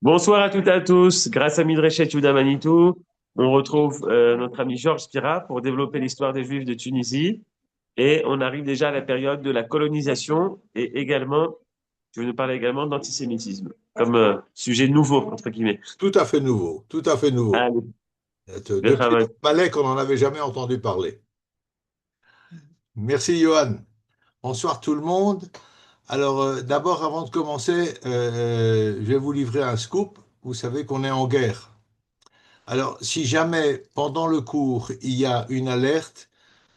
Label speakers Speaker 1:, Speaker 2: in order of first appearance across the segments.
Speaker 1: Bonsoir à toutes et à tous. Grâce à Midreshet Yehuda Manitou, on retrouve notre ami Georges Spira pour développer l'histoire des Juifs de Tunisie. Et on arrive déjà à la période de la colonisation et également, je vais nous parler également d'antisémitisme comme sujet nouveau, entre guillemets.
Speaker 2: Tout à fait nouveau, tout à fait nouveau.
Speaker 1: Allez, le
Speaker 2: Depuis
Speaker 1: travail.
Speaker 2: Malek, on n'en avait jamais entendu parler. Merci, Johan. Bonsoir tout le monde. Alors, d'abord, avant de commencer, je vais vous livrer un scoop. Vous savez qu'on est en guerre. Alors, si jamais, pendant le cours, il y a une alerte,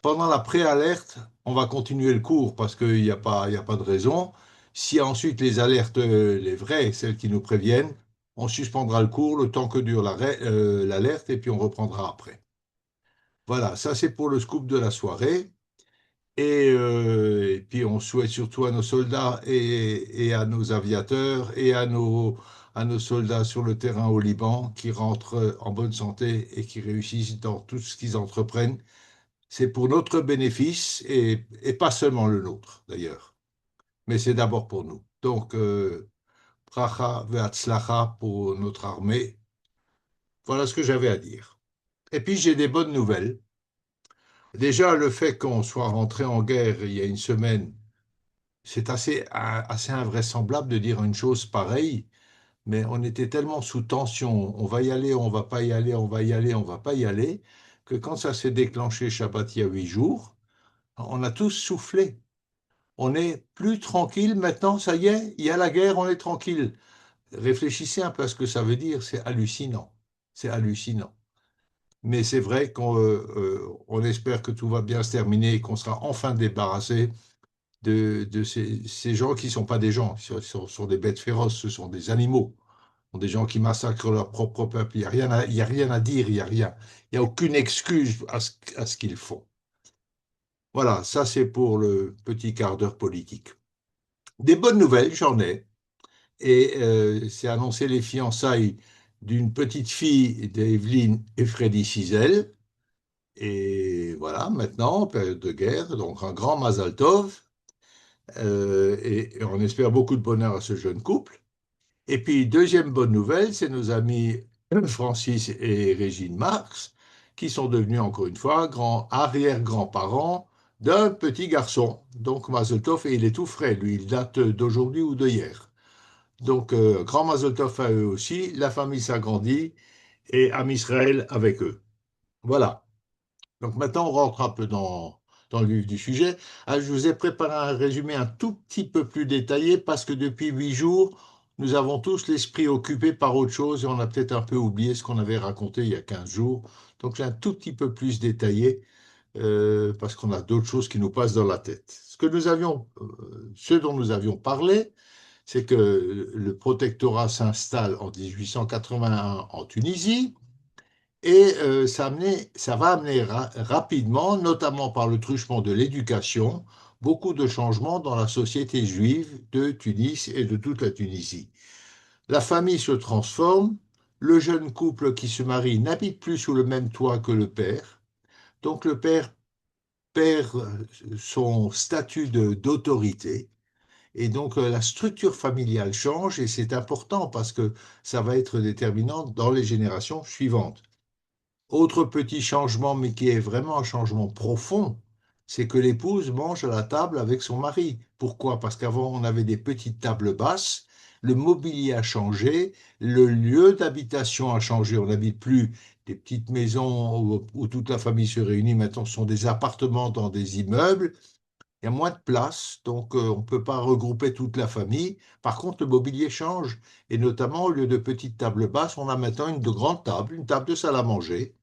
Speaker 2: pendant la pré-alerte, on va continuer le cours parce qu'il n'y a pas de raison. Si ensuite les alertes, les vraies, celles qui nous préviennent, on suspendra le cours le temps que dure l'alerte et puis on reprendra après. Voilà, ça c'est pour le scoop de la soirée. Et puis on souhaite surtout à nos soldats et à nos aviateurs et à nos soldats sur le terrain au Liban qui rentrent en bonne santé et qui réussissent dans tout ce qu'ils entreprennent. C'est pour notre bénéfice et pas seulement le nôtre d'ailleurs, mais c'est d'abord pour nous. Donc, bracha ve'atzlacha pour notre armée. Voilà ce que j'avais à dire. Et puis j'ai des bonnes nouvelles. Déjà, le fait qu'on soit rentré en guerre il y a une semaine, c'est assez invraisemblable de dire une chose pareille, mais on était tellement sous tension, on va y aller, on va pas y aller, on va y aller, on va pas y aller, que quand ça s'est déclenché Shabbat il y a 8 jours, on a tous soufflé. On est plus tranquille maintenant, ça y est, il y a la guerre, on est tranquille. Réfléchissez un peu à ce que ça veut dire, c'est hallucinant. C'est hallucinant. Mais c'est vrai qu'on espère que tout va bien se terminer et qu'on sera enfin débarrassé de ces gens qui ne sont pas des gens, sont des bêtes féroces, ce sont des animaux, ce sont des gens qui massacrent leur propre peuple. Il y a rien à dire, il y a rien. Il n'y a aucune excuse à ce qu'ils font. Voilà, ça c'est pour le petit quart d'heure politique. Des bonnes nouvelles, j'en ai. Et c'est annoncé les fiançailles d'une petite fille d'Evelyne et Freddy Cizel. Et voilà, maintenant, période de guerre, donc un grand Mazal Tov. Et on espère beaucoup de bonheur à ce jeune couple. Et puis, deuxième bonne nouvelle, c'est nos amis Francis et Régine Marx, qui sont devenus encore une fois grands arrière-grands-parents d'un petit garçon. Donc, Mazel Tov, et il est tout frais, lui, il date d'aujourd'hui ou d'hier. Donc, grand Mazel Tov à eux aussi, la famille s'agrandit et Am Israël avec eux. Voilà. Donc maintenant, on rentre un peu dans le vif du sujet. Ah, je vous ai préparé un résumé un tout petit peu plus détaillé parce que depuis 8 jours, nous avons tous l'esprit occupé par autre chose et on a peut-être un peu oublié ce qu'on avait raconté il y a 15 jours. Donc j'ai un tout petit peu plus détaillé parce qu'on a d'autres choses qui nous passent dans la tête. Ce dont nous avions parlé, c'est que le protectorat s'installe en 1881 en Tunisie. Et ça va amener rapidement, notamment par le truchement de l'éducation, beaucoup de changements dans la société juive de Tunis et de toute la Tunisie. La famille se transforme, le jeune couple qui se marie n'habite plus sous le même toit que le père, donc le père perd son statut d'autorité, et donc la structure familiale change, et c'est important parce que ça va être déterminant dans les générations suivantes. Autre petit changement, mais qui est vraiment un changement profond, c'est que l'épouse mange à la table avec son mari. Pourquoi? Parce qu'avant, on avait des petites tables basses, le mobilier a changé, le lieu d'habitation a changé. On n'habite plus des petites maisons où toute la famille se réunit. Maintenant, ce sont des appartements dans des immeubles. Il y a moins de place, donc on ne peut pas regrouper toute la famille. Par contre, le mobilier change. Et notamment, au lieu de petites tables basses, on a maintenant une de grande table, une table de salle à manger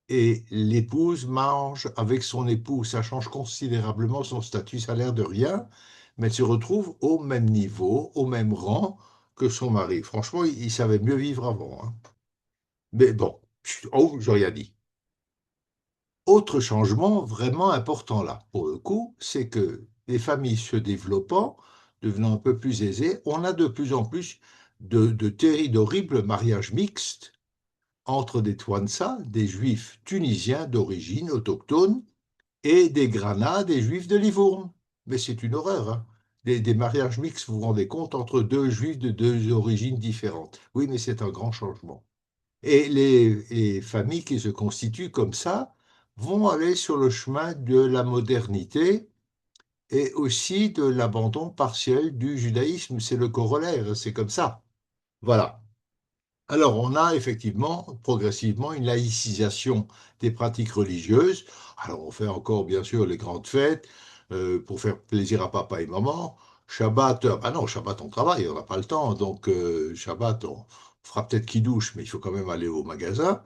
Speaker 2: et l'épouse mange avec son époux. Ça change considérablement son statut. Ça a l'air de rien, mais elle se retrouve au même niveau, au même rang que son mari. Franchement, il savait mieux vivre avant, hein. Mais bon, oh, j'ai rien dit. Autre changement vraiment important là, pour le coup, c'est que les familles se développant, devenant un peu plus aisées, on a de plus en plus d'horribles mariages mixtes entre des Twansa, des juifs tunisiens d'origine autochtone, et des Granats, des juifs de Livourne. Mais c'est une horreur, hein. des mariages mixtes, vous vous rendez compte, entre deux juifs de deux origines différentes. Oui, mais c'est un grand changement. Et les familles qui se constituent comme ça vont aller sur le chemin de la modernité et aussi de l'abandon partiel du judaïsme. C'est le corollaire, c'est comme ça. Voilà. Alors, on a effectivement progressivement une laïcisation des pratiques religieuses. Alors, on fait encore, bien sûr, les grandes fêtes pour faire plaisir à papa et maman. Shabbat, ah non, Shabbat, on travaille, on n'a pas le temps. Donc, Shabbat, on fera peut-être qui-douche, mais il faut quand même aller au magasin.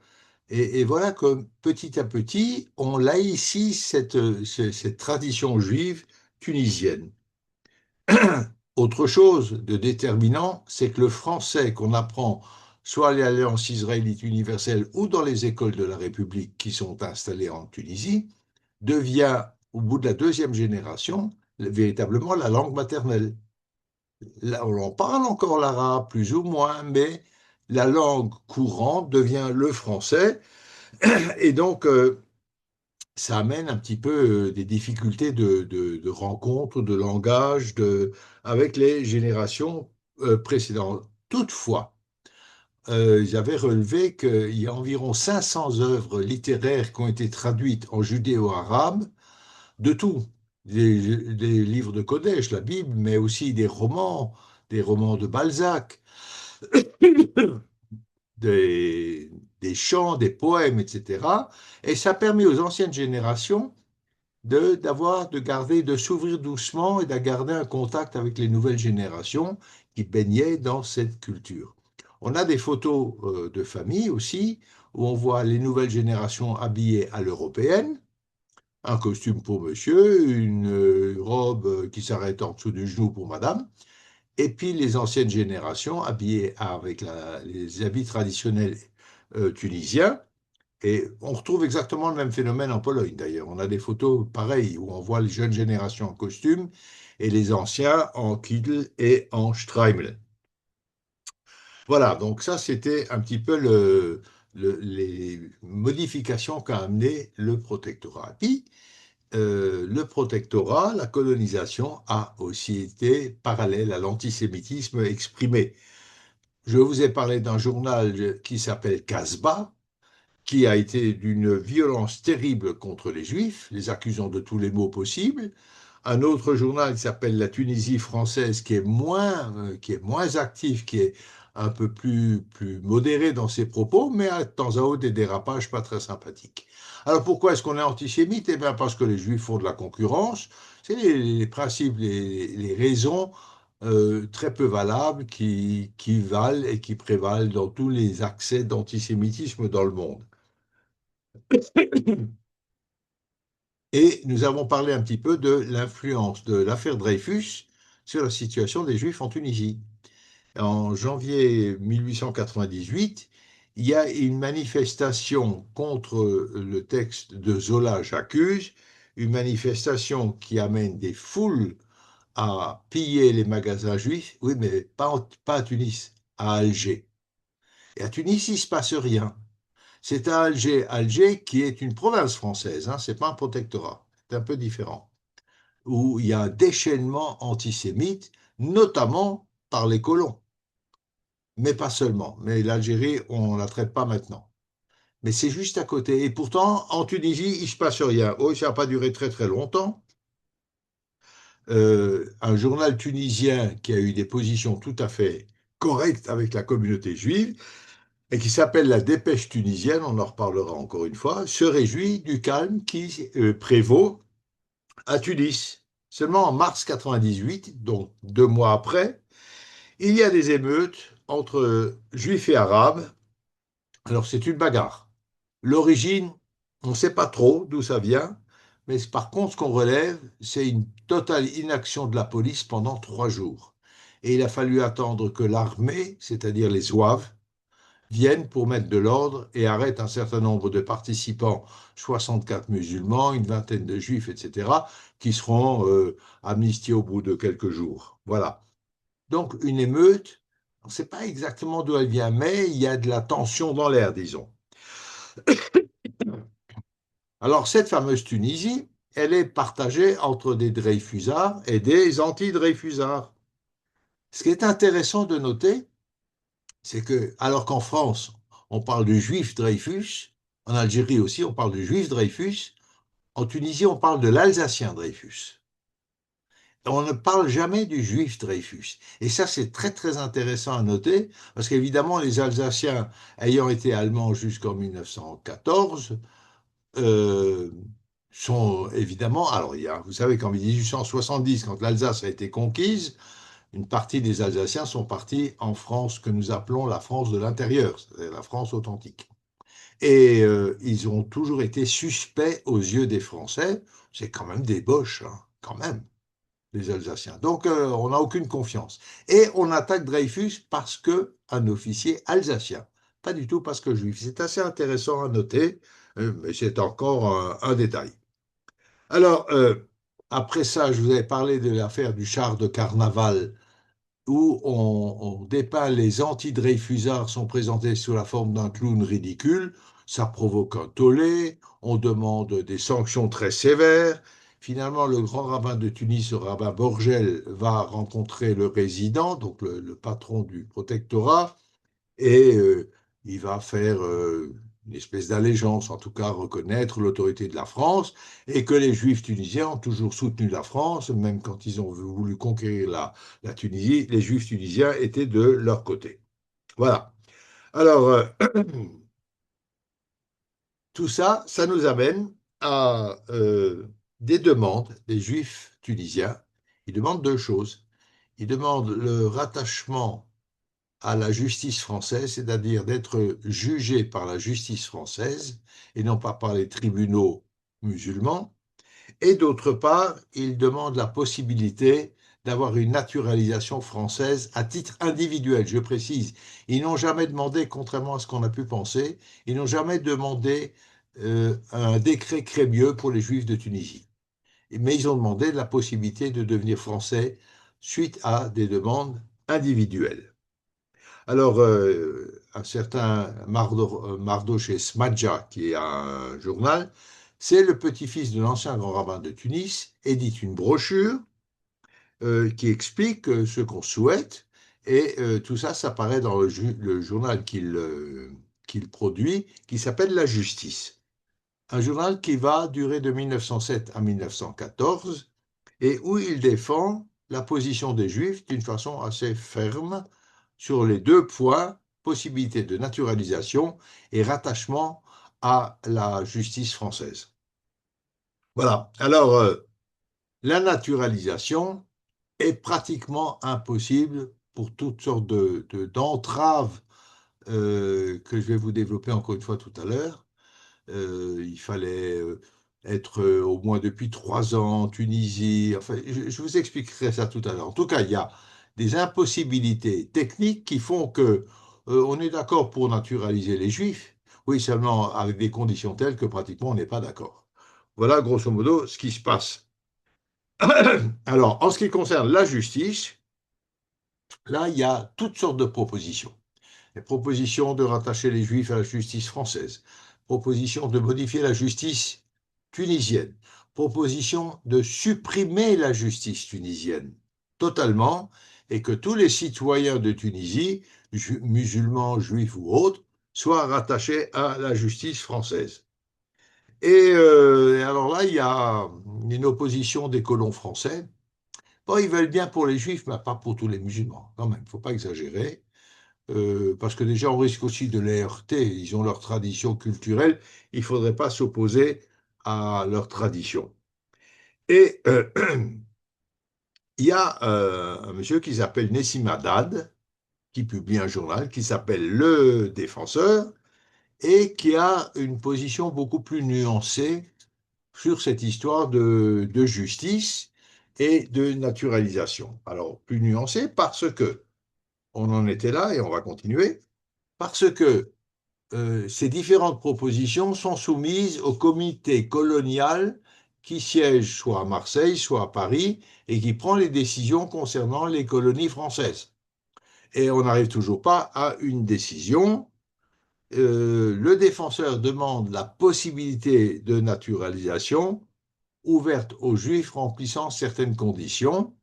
Speaker 2: Et voilà que petit à petit, on laïcise cette tradition juive tunisienne. Autre chose de déterminant, c'est que le français qu'on apprend soit à l'Alliance israélite universelle ou dans les écoles de la République qui sont installées en Tunisie, devient, au bout de la deuxième génération, véritablement la langue maternelle. Là, on en parle encore l'arabe, plus ou moins, mais la langue courante devient le français. Et donc, ça amène un petit peu des difficultés de rencontre, de langage, avec les générations précédentes. Toutefois, j'avais relevé qu'il y a environ 500 œuvres littéraires qui ont été traduites en judéo-arabe, de tout. Des livres de Kodesh, la Bible, mais aussi des romans de Balzac, des, des chants, des poèmes, etc. Et ça permet aux anciennes générations de garder, de s'ouvrir doucement et de garder un contact avec les nouvelles générations qui baignaient dans cette culture. On a des photos de famille aussi, où on voit les nouvelles générations habillées à l'européenne, un costume pour monsieur, une robe qui s'arrête en dessous du genou pour madame, et puis les anciennes générations habillées avec les habits traditionnels tunisiens, et on retrouve exactement le même phénomène en Pologne, d'ailleurs. On a des photos pareilles où on voit les jeunes générations en costume et les anciens en kittel et en streimel. Voilà, donc ça, c'était un petit peu les modifications qu'a amené le protectorat. Puis, le protectorat, la colonisation, a aussi été parallèle à l'antisémitisme exprimé. Je vous ai parlé d'un journal qui s'appelle Casbah, qui a été d'une violence terrible contre les Juifs, les accusant de tous les maux possibles. Un autre journal qui s'appelle La Tunisie française, qui est moins actif, qui est un peu plus modéré dans ses propos, mais à de temps à autre des dérapages pas très sympathiques. Alors pourquoi est-ce qu'on est antisémite? Eh bien parce que les Juifs font de la concurrence. C'est les principes, les raisons très peu valables qui valent et qui prévalent dans tous les accès d'antisémitisme dans le monde. Et nous avons parlé un petit peu de l'influence de l'affaire Dreyfus sur la situation des Juifs en Tunisie. En janvier 1898, il y a une manifestation contre le texte de Zola J'accuse, une manifestation qui amène des foules à piller les magasins juifs, oui, mais pas à Tunis, à Alger. Et à Tunis, il ne se passe rien. C'est à Alger, Alger qui est une province française, hein, ce n'est pas un protectorat, c'est un peu différent, où il y a un déchaînement antisémite, notamment par les colons, mais pas seulement. Mais l'Algérie, on ne la traite pas maintenant. Mais c'est juste à côté. Et pourtant, en Tunisie, il ne se passe rien. Oh, ça n'a pas duré très très longtemps. Un journal tunisien qui a eu des positions tout à fait correctes avec la communauté juive et qui s'appelle la Dépêche tunisienne, on en reparlera encore une fois, se réjouit du calme qui prévaut à Tunis. Seulement en mars 98, donc 2 mois après, il y a des émeutes entre juifs et arabes. Alors c'est une bagarre. L'origine, on ne sait pas trop d'où ça vient, mais par contre ce qu'on relève, c'est une totale inaction de la police pendant 3 jours. Et il a fallu attendre que l'armée, c'est-à-dire les zouaves, viennent pour mettre de l'ordre et arrêtent un certain nombre de participants, 64 musulmans, une vingtaine de juifs, etc., qui seront amnistiés au bout de quelques jours. Voilà. Donc une émeute, on ne sait pas exactement d'où elle vient, mais il y a de la tension dans l'air, disons. Alors cette fameuse Tunisie, elle est partagée entre des Dreyfusards et des anti-Dreyfusards. Ce qui est intéressant de noter, c'est que, alors qu'en France, on parle du juif Dreyfus, en Algérie aussi, on parle du juif Dreyfus, en Tunisie, on parle de l'Alsacien Dreyfus. On ne parle jamais du juif Dreyfus. Et ça, c'est très, très intéressant à noter, parce qu'évidemment, les Alsaciens, ayant été allemands jusqu'en 1914, euh, sont évidemment. Alors, vous savez qu'en 1870, quand l'Alsace a été conquise, une partie des Alsaciens sont partis en France que nous appelons la France de l'intérieur, c'est-à-dire la France authentique. Et ils ont toujours été suspects aux yeux des Français. C'est quand même des boches, hein, quand même, les Alsaciens. Donc, on n'a aucune confiance. Et on attaque Dreyfus parce qu'un officier alsacien, pas du tout parce que juif. C'est assez intéressant à noter, mais c'est encore un détail. Alors, après ça, je vous avais parlé de l'affaire du char de carnaval où on dépeint les anti-Dreyfusards sont présentés sous la forme d'un clown ridicule. Ça provoque un tollé, on demande des sanctions très sévères. Finalement, le grand rabbin de Tunis, le rabbin Borgel, va rencontrer le résident, donc le patron du protectorat, et il va faire une espèce d'allégeance, en tout cas reconnaître l'autorité de la France, et que les Juifs tunisiens ont toujours soutenu la France, même quand ils ont voulu conquérir la Tunisie, les Juifs tunisiens étaient de leur côté. Voilà. Alors, tout ça, ça nous amène à des demandes des Juifs tunisiens. Ils demandent deux choses. Ils demandent le rattachement à la justice française, c'est-à-dire d'être jugé par la justice française et non pas par les tribunaux musulmans. Et d'autre part, ils demandent la possibilité d'avoir une naturalisation française à titre individuel. Je précise, ils n'ont jamais demandé, contrairement à ce qu'on a pu penser, ils n'ont jamais demandé un décret Crémieux pour les Juifs de Tunisie. Mais ils ont demandé la possibilité de devenir français suite à des demandes individuelles. Alors, un certain Mardoché Smadja, qui est un journal, c'est le petit-fils de l'ancien grand rabbin de Tunis, édite une brochure qui explique ce qu'on souhaite, et tout ça, ça paraît dans le journal qu'il produit, qui s'appelle La Justice. Un journal qui va durer de 1907 à 1914, et où il défend la position des Juifs d'une façon assez ferme sur les deux points, possibilité de naturalisation et rattachement à la justice française. Voilà. Alors, la naturalisation est pratiquement impossible pour toutes sortes d'entraves que je vais vous développer encore une fois tout à l'heure. Il fallait être au moins depuis 3 ans en Tunisie. Enfin, je vous expliquerai ça tout à l'heure. En tout cas, il y a des impossibilités techniques qui font que on est d'accord pour naturaliser les Juifs, oui, seulement avec des conditions telles que pratiquement on n'est pas d'accord. Voilà grosso modo ce qui se passe. Alors, en ce qui concerne la justice, là, il y a toutes sortes de propositions. Les propositions de rattacher les Juifs à la justice française, proposition de modifier la justice tunisienne, proposition de supprimer la justice tunisienne totalement et que tous les citoyens de Tunisie, musulmans, juifs ou autres, soient rattachés à la justice française. Et alors là, il y a une opposition des colons français. Bon, ils veulent bien pour les juifs, mais pas pour tous les musulmans, quand même, il ne faut pas exagérer. Parce que déjà, on risque aussi de les heurter. Ils ont leur tradition culturelle. Il ne faudrait pas s'opposer à leur tradition. Et il y a un monsieur qui s'appelle Nessim Haddad, qui publie un journal qui s'appelle Le Défenseur, et qui a une position beaucoup plus nuancée sur cette histoire de justice et de naturalisation. Alors, plus nuancée parce que, on en était là et on va continuer, parce que ces différentes propositions sont soumises au comité colonial qui siège soit à Marseille, soit à Paris, et qui prend les décisions concernant les colonies françaises. Et on n'arrive toujours pas à une décision. Le défenseur demande la possibilité de naturalisation ouverte aux Juifs remplissant certaines conditions.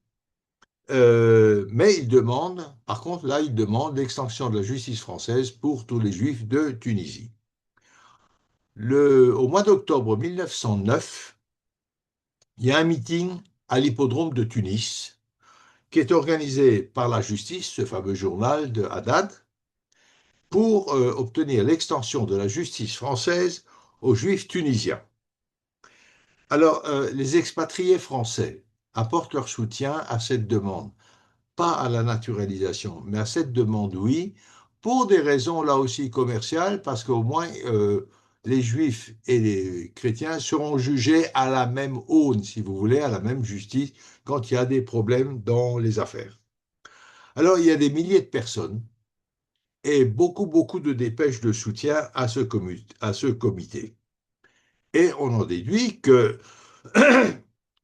Speaker 2: Mais il demande, par contre, là, il demande l'extension de la justice française pour tous les Juifs de Tunisie. Au mois d'octobre 1909, il y a un meeting à l'hippodrome de Tunis qui est organisé par la justice, ce fameux journal de Haddad, pour obtenir l'extension de la justice française aux Juifs tunisiens. Alors, les expatriés français apportent leur soutien à cette demande, pas à la naturalisation, mais à cette demande, oui, pour des raisons là aussi commerciales, parce qu'au moins les juifs et les chrétiens seront jugés à la même aune, si vous voulez, à la même justice, quand il y a des problèmes dans les affaires. Alors, il y a des milliers de personnes et beaucoup de dépêches de soutien à ce comité. Et on en déduit que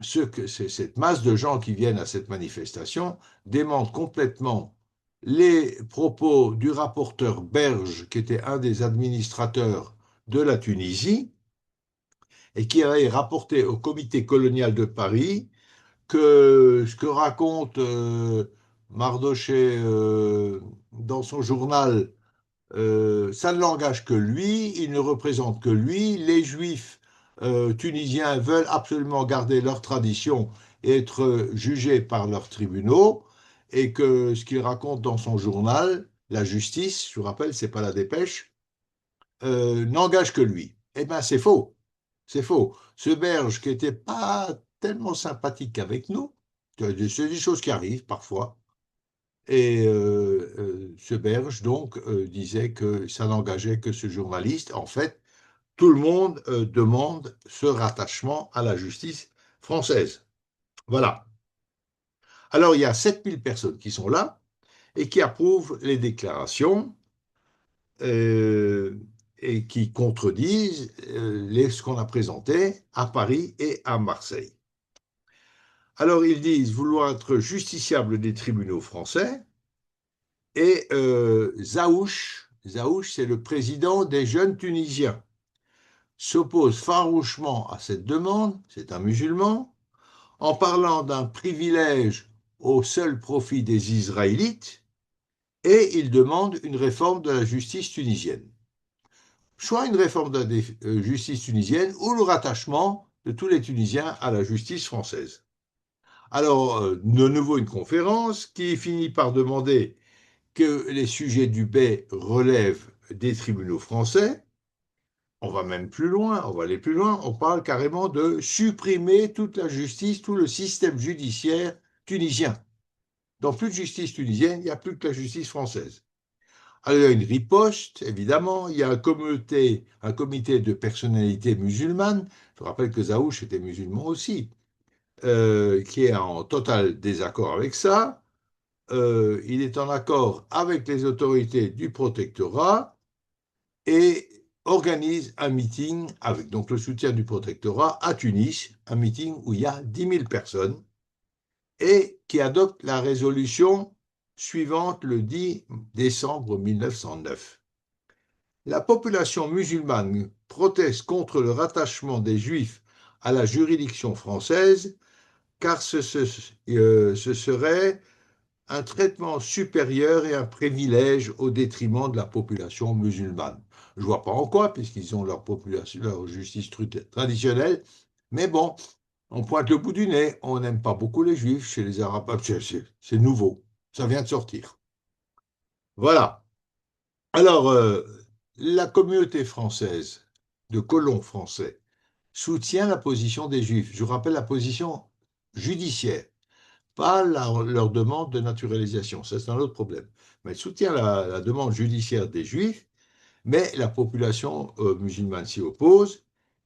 Speaker 2: cette masse de gens qui viennent à cette manifestation démente complètement les propos du rapporteur Berge, qui était un des administrateurs de la Tunisie, et qui avait rapporté au comité colonial de Paris que ce que raconte Mardoché dans son journal, ça ne l'engage que lui, il ne représente que lui. Les juifs tunisiens veulent absolument garder leur tradition et être jugés par leurs tribunaux, et que ce qu'il raconte dans son journal, la justice, je vous rappelle, c'est pas la dépêche, n'engage que lui. Eh bien, c'est faux. C'est faux. Ce Berge, qui n'était pas tellement sympathique avec nous, c'est des choses qui arrivent parfois, et ce Berge, donc, disait que ça n'engageait que ce journaliste. En fait, tout le monde demande ce rattachement à la justice française. Voilà. Alors, il y a 7000 personnes qui sont là et qui approuvent les déclarations euh, et qui contredisent ce qu'on a présenté à Paris et à Marseille. Alors, ils disent vouloir être justiciables des tribunaux français. Et Zaouch, c'est le président des jeunes Tunisiens, s'oppose farouchement à cette demande, c'est un musulman, en parlant d'un privilège au seul profit des Israélites, et il demande une réforme de la justice tunisienne. Soit une réforme de la justice tunisienne ou le rattachement de tous les Tunisiens à la justice française. Alors, de nouveau une conférence qui finit par demander que les sujets du BEI relèvent des tribunaux français. On va même plus loin, on va aller plus loin, on parle carrément de supprimer toute la justice, tout le système judiciaire tunisien. Dans plus de justice tunisienne, il n'y a plus que la justice française. Alors il y a une riposte, évidemment, il y a un comité de personnalités musulmanes, je rappelle que Zaouch était musulman aussi, qui est en total désaccord avec ça. Il est en accord avec les autorités du protectorat et organise un meeting avec donc le soutien du protectorat à Tunis, un meeting où il y a 10 000 personnes et qui adopte la résolution suivante le 10 décembre 1909. La population musulmane proteste contre le rattachement des Juifs à la juridiction française car ce serait un traitement supérieur et un privilège au détriment de la population musulmane. Je ne vois pas en quoi, puisqu'ils ont leur justice traditionnelle, mais bon, on pointe le bout du nez, on n'aime pas beaucoup les juifs chez les arabes, c'est nouveau, ça vient de sortir. Voilà. Alors, la communauté française de colons français soutient la position des juifs. Je vous rappelle la position judiciaire, pas leur demande de naturalisation, ça c'est un autre problème. Mais elle soutient la demande judiciaire des Juifs, mais la population musulmane s'y oppose,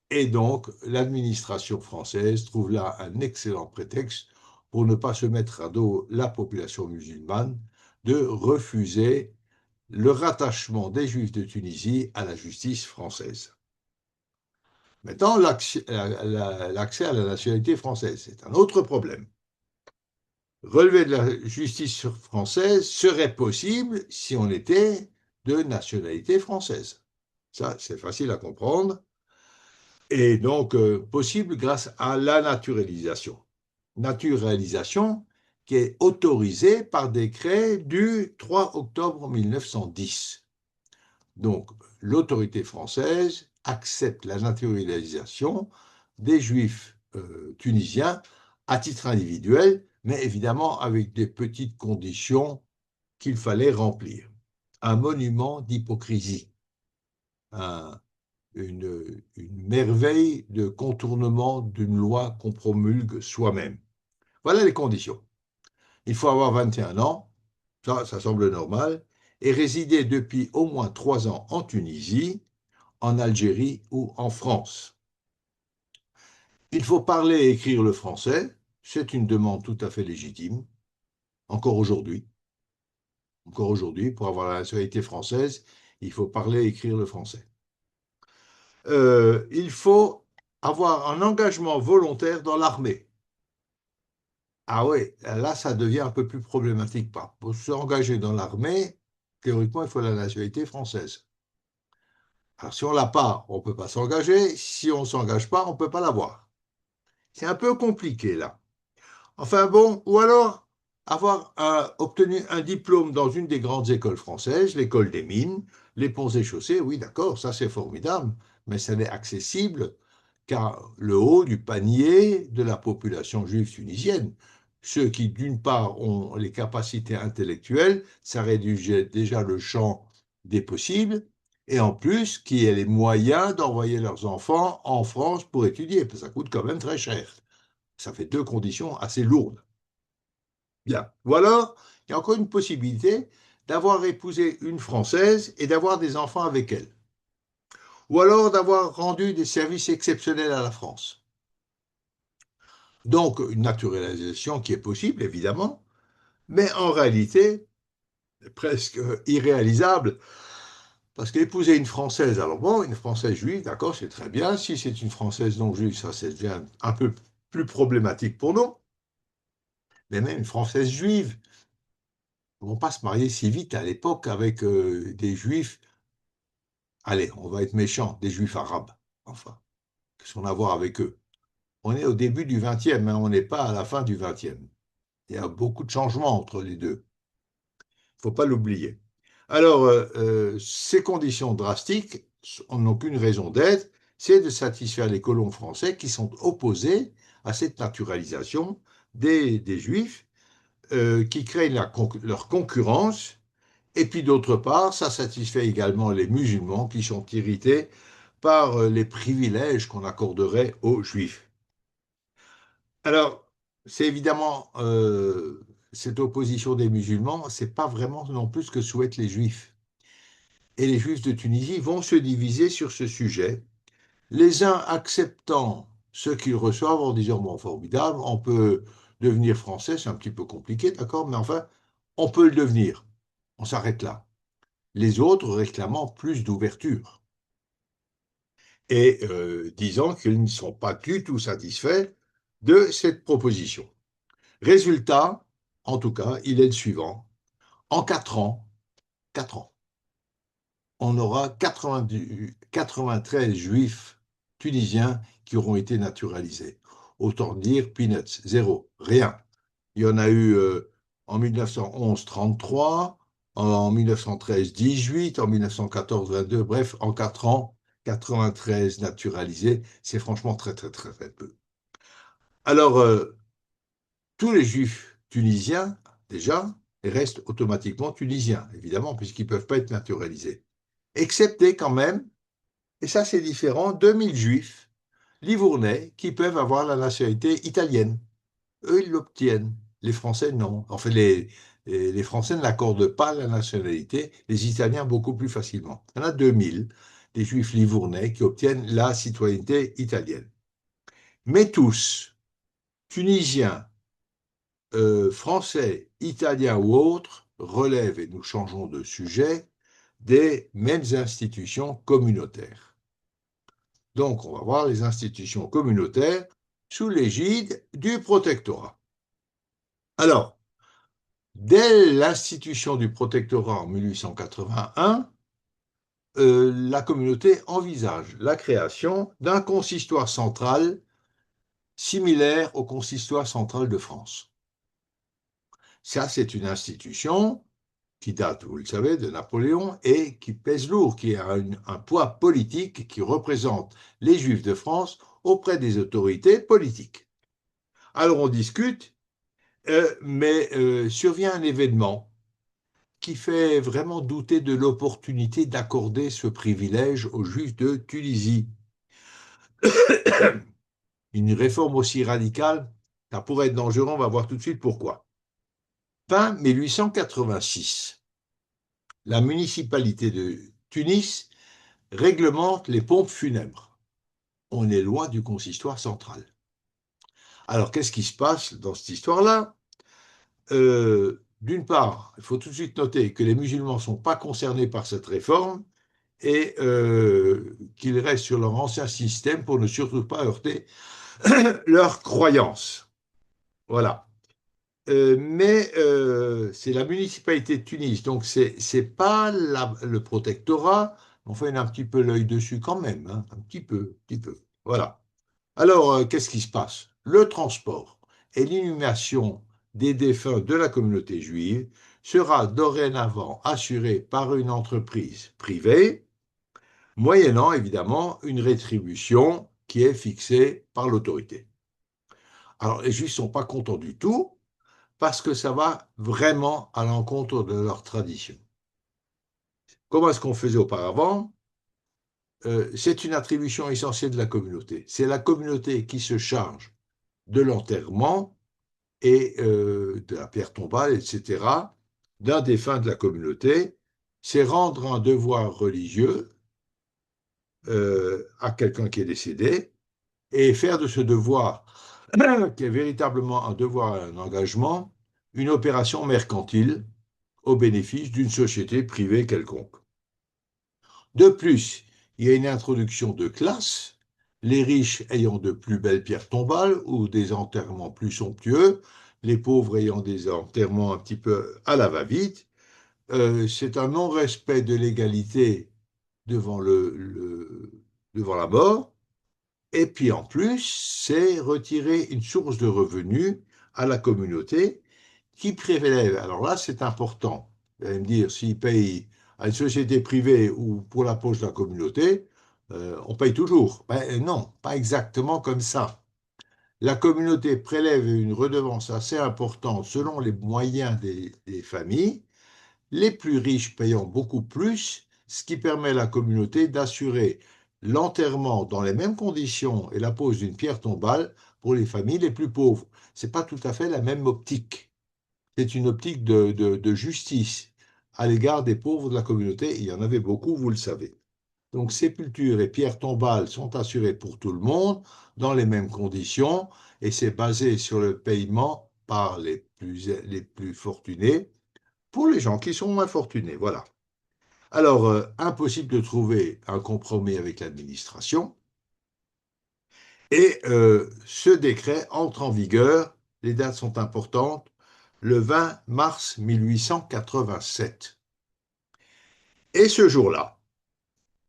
Speaker 2: et donc l'administration française trouve là un excellent prétexte pour ne pas se mettre à dos la population musulmane, de refuser le rattachement des Juifs de Tunisie à la justice française. Maintenant, l'accès à la nationalité française, c'est un autre problème. Relever de la justice française serait possible si on était de nationalité française. Ça, c'est facile à comprendre. Et donc possible grâce à la naturalisation. Naturalisation qui est autorisée par décret du 3 octobre 1910. Donc l'autorité française accepte la naturalisation des juifs tunisiens à titre individuel, mais évidemment avec des petites conditions qu'il fallait remplir. Un monument d'hypocrisie, un, une merveille de contournement d'une loi qu'on promulgue soi-même. Voilà les conditions. Il faut avoir 21 ans, ça semble normal, et résider depuis au moins 3 ans en Tunisie, en Algérie ou en France. Il faut parler et écrire le français, c'est une demande tout à fait légitime, encore aujourd'hui. Encore aujourd'hui, pour avoir la nationalité française, il faut parler et écrire le français. Il faut avoir un engagement volontaire dans l'armée. Ah oui, là, ça devient un peu plus problématique. Pour s'engager dans l'armée, théoriquement, il faut la nationalité française. Alors, si on ne l'a pas, on ne peut pas s'engager. Si on ne s'engage pas, on ne peut pas l'avoir. C'est un peu compliqué, là. Enfin bon, ou alors avoir obtenu un diplôme dans une des grandes écoles françaises, l'école des mines, les ponts et chaussées, oui, d'accord, ça c'est formidable, mais ça n'est accessible qu'à le haut du panier de la population juive tunisienne. Ceux qui, d'une part, ont les capacités intellectuelles, ça réduit déjà le champ des possibles, et en plus, qui aient les moyens d'envoyer leurs enfants en France pour étudier, parce que ça coûte quand même très cher. Ça fait deux conditions assez lourdes. Bien. Ou alors, il y a encore une possibilité d'avoir épousé une Française et d'avoir des enfants avec elle. Ou alors d'avoir rendu des services exceptionnels à la France. Donc, une naturalisation qui est possible, évidemment, mais en réalité, presque irréalisable, parce qu'épouser une Française, alors bon, une Française juive, d'accord, c'est très bien. Si c'est une Française non juive, ça devient un peu plus problématique pour nous. Mais même une Française juive, ne vont pas se marier si vite à l'époque avec des juifs. Allez, on va être méchant, des juifs arabes. Enfin, qu'est-ce qu'on a à voir avec eux? On est au début du XXe, hein, on n'est pas à la fin du XXe. Il y a beaucoup de changements entre les deux. Il ne faut pas l'oublier. Alors, ces conditions drastiques n'ont qu'une raison d'être, c'est de satisfaire les colons français qui sont opposés à cette naturalisation des juifs, qui créent leur concurrence. Et puis d'autre part, ça satisfait également les musulmans qui sont irrités par les privilèges qu'on accorderait aux juifs. Alors, c'est évidemment cette opposition des musulmans, c'est pas vraiment non plus ce que souhaitent les juifs. Et les juifs de Tunisie vont se diviser sur ce sujet, les uns acceptant ce qu'ils reçoivent en disant, bon, formidable, on peut devenir français, c'est un petit peu compliqué, d'accord, mais enfin, on peut le devenir. On s'arrête là. Les autres réclamant plus d'ouverture et disant qu'ils ne sont pas du tout satisfaits de cette proposition. Résultat, en tout cas, il est le suivant. En 4 ans, on aura 93 juifs tunisiens qui auront été naturalisés. Autant dire peanuts, zéro, rien. Il y en a eu en 1911 33, en 1913 18, en 1914 22, bref, en 4 ans, 93 naturalisés, c'est franchement très très très très peu. Alors, tous les juifs tunisiens, déjà, restent automatiquement tunisiens, évidemment, puisqu'ils ne peuvent pas être naturalisés. Excepté quand même, et ça c'est différent, 2000 juifs livournais qui peuvent avoir la nationalité italienne. Eux, ils l'obtiennent. Les Français, non. En fait, les Français ne l'accordent pas la nationalité, les Italiens beaucoup plus facilement. Il y en a 2000, des Juifs livournais qui obtiennent la citoyenneté italienne. Mais tous, Tunisiens, Français, Italiens ou autres, relèvent, et nous changeons de sujet, des mêmes institutions communautaires. Donc, on va voir les institutions communautaires sous l'égide du protectorat. Alors, dès l'institution du protectorat en 1881, la communauté envisage la création d'un consistoire central similaire au consistoire central de France. Ça, c'est une institution qui date, vous le savez, de Napoléon et qui pèse lourd, qui a un poids politique, qui représente les Juifs de France auprès des autorités politiques. Alors on discute, mais survient un événement qui fait vraiment douter de l'opportunité d'accorder ce privilège aux Juifs de Tunisie. Une réforme aussi radicale, ça pourrait être dangereux, on va voir tout de suite pourquoi. Fin 1886, la municipalité de Tunis réglemente les pompes funèbres. On est loin du consistoire central. Alors, qu'est-ce qui se passe dans cette histoire-là? D'une part, il faut tout de suite noter que les musulmans ne sont pas concernés par cette réforme et qu'ils restent sur leur ancien système pour ne surtout pas heurter leurs croyances. Voilà. Mais c'est la municipalité de Tunis, donc c'est pas le protectorat, on fait un petit peu l'œil dessus quand même, hein, un petit peu. Voilà. Alors, qu'est-ce qui se passe? Le transport et l'inhumation des défunts de la communauté juive sera dorénavant assuré par une entreprise privée, moyennant évidemment une rétribution qui est fixée par l'autorité. Alors, les Juifs ne sont pas contents du tout parce que ça va vraiment à l'encontre de leur tradition. Comment est-ce qu'on faisait auparavant? C'est une attribution essentielle de la communauté. C'est la communauté qui se charge de l'enterrement et de la pierre tombale, etc., d'un défunt de la communauté. C'est rendre un devoir religieux à quelqu'un qui est décédé et faire de ce devoir, qui est véritablement un devoir et un engagement, une opération mercantile au bénéfice d'une société privée quelconque. De plus, il y a une introduction de classe, les riches ayant de plus belles pierres tombales ou des enterrements plus somptueux, les pauvres ayant des enterrements un petit peu à la va-vite. C'est un non-respect de l'égalité devant, devant la mort. Et puis en plus, c'est retirer une source de revenus à la communauté qui prélève. Alors là, c'est important. Vous allez me dire, s'il paye à une société privée ou pour la poche de la communauté, on paye toujours. Ben, non, pas exactement comme ça. La communauté prélève une redevance assez importante selon les moyens des familles, les plus riches payant beaucoup plus, ce qui permet à la communauté d'assurer l'enterrement dans les mêmes conditions et la pose d'une pierre tombale pour les familles les plus pauvres. Ce n'est pas tout à fait la même optique. C'est une optique de justice à l'égard des pauvres de la communauté. Il y en avait beaucoup, vous le savez. Donc, sépulture et pierres tombales sont assurées pour tout le monde dans les mêmes conditions et c'est basé sur le paiement par les plus fortunés pour les gens qui sont moins fortunés. Voilà. Alors, impossible de trouver un compromis avec l'administration et ce décret entre en vigueur, les dates sont importantes, le 20 mars 1887. Et ce jour-là,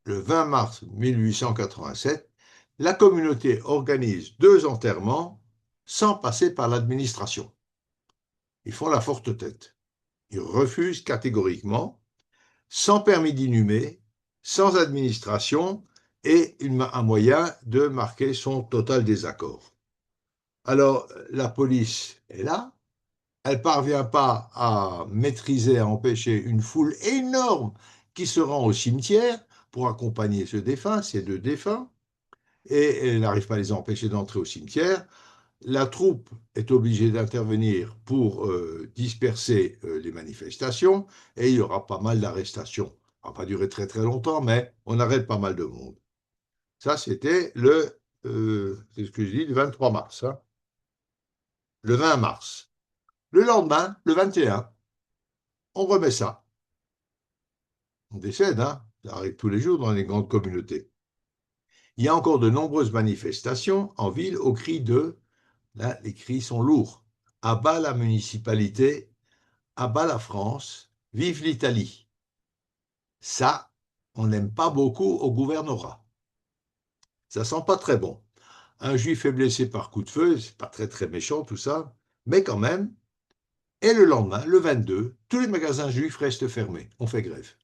Speaker 2: le 20 mars 1887, la communauté organise deux enterrements sans passer par l'administration. Ils font la forte tête. Ils refusent catégoriquement, sans permis d'inhumer, sans administration et un moyen de marquer son total désaccord. Alors, la police est là, elle ne parvient pas à maîtriser, à empêcher une foule énorme qui se rend au cimetière pour accompagner ce défunt, ces deux défunts, et elle n'arrive pas à les empêcher d'entrer au cimetière. La troupe est obligée d'intervenir pour disperser les manifestations et il y aura pas mal d'arrestations. Ça va pas durer très très longtemps, mais on arrête pas mal de monde. Ça, c'était c'est ce que je dis, le 23 mars. Hein. Le 20 mars. Le lendemain, le 21, on remet ça. On décède, hein. Ça arrive tous les jours dans les grandes communautés. Il y a encore de nombreuses manifestations en ville au cri de, là, les cris sont lourds, à bas la municipalité, à bas la France, vive l'Italie. Ça, on n'aime pas beaucoup au gouvernorat. Ça sent pas très bon. Un juif est blessé par coup de feu, c'est pas très très méchant tout ça, mais quand même. Et le lendemain, le 22, tous les magasins juifs restent fermés. On fait grève.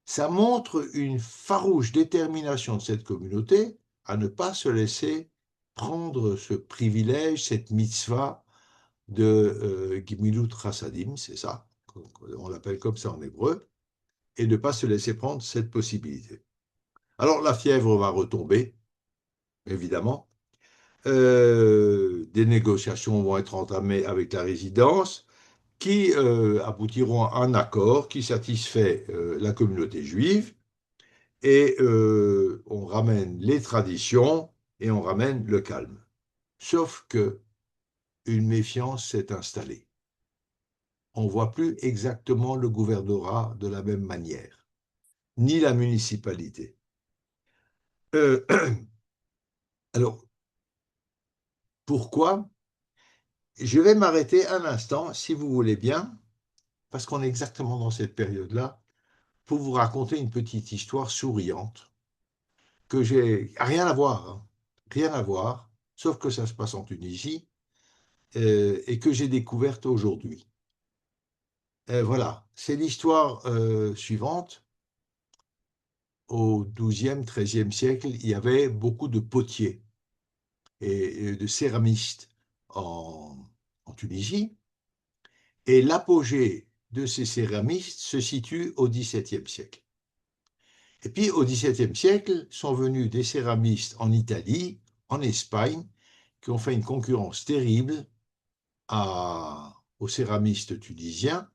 Speaker 2: Ça montre une farouche détermination de cette communauté à ne pas se laisser prendre ce privilège, cette mitzvah de Gimilut Chasadim, c'est ça, on l'appelle comme ça en hébreu, et de ne pas se laisser prendre cette possibilité. Alors la fièvre va retomber, évidemment. Des négociations vont être entamées avec la résidence qui aboutiront à un accord qui satisfait la communauté juive et on ramène les traditions et on ramène le calme. Sauf que une méfiance s'est installée. On ne voit plus exactement le gouvernorat de la même manière, ni la municipalité. Euh, alors, pourquoi? Je vais m'arrêter un instant, si vous voulez bien, parce qu'on est exactement dans cette période-là, pour vous raconter une petite histoire souriante que j'ai rien à voir, hein, rien à voir, sauf que ça se passe en Tunisie et que j'ai découverte aujourd'hui. Voilà, c'est l'histoire suivante. Au XIIe, XIIIe siècle, il y avait beaucoup de potiers et de céramistes en, en Tunisie. Et l'apogée de ces céramistes se situe au XVIIe siècle. Et puis au XVIIe siècle sont venus des céramistes en Italie, en Espagne, qui ont fait une concurrence terrible aux céramistes tunisiens.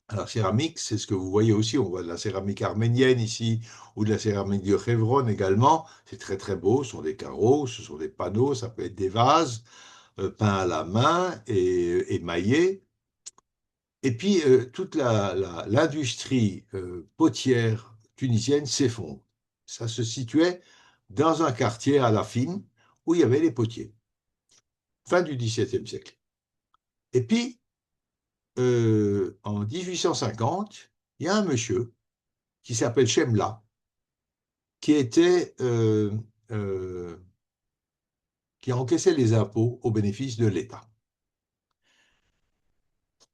Speaker 2: Alors, céramique, c'est ce que vous voyez aussi. On voit de la céramique arménienne ici, ou de la céramique de Chevron également. C'est très, très beau. Ce sont des carreaux, ce sont des panneaux, ça peut être des vases peints à la main et émaillés. Et puis, toute l'industrie potière tunisienne s'effondre. Ça se situait dans un quartier à La Fine où il y avait les potiers. Fin du XVIIe siècle. Et puis, en 1850, il y a un monsieur qui s'appelle Chemla, qui était euh, qui encaissait les impôts au bénéfice de l'État.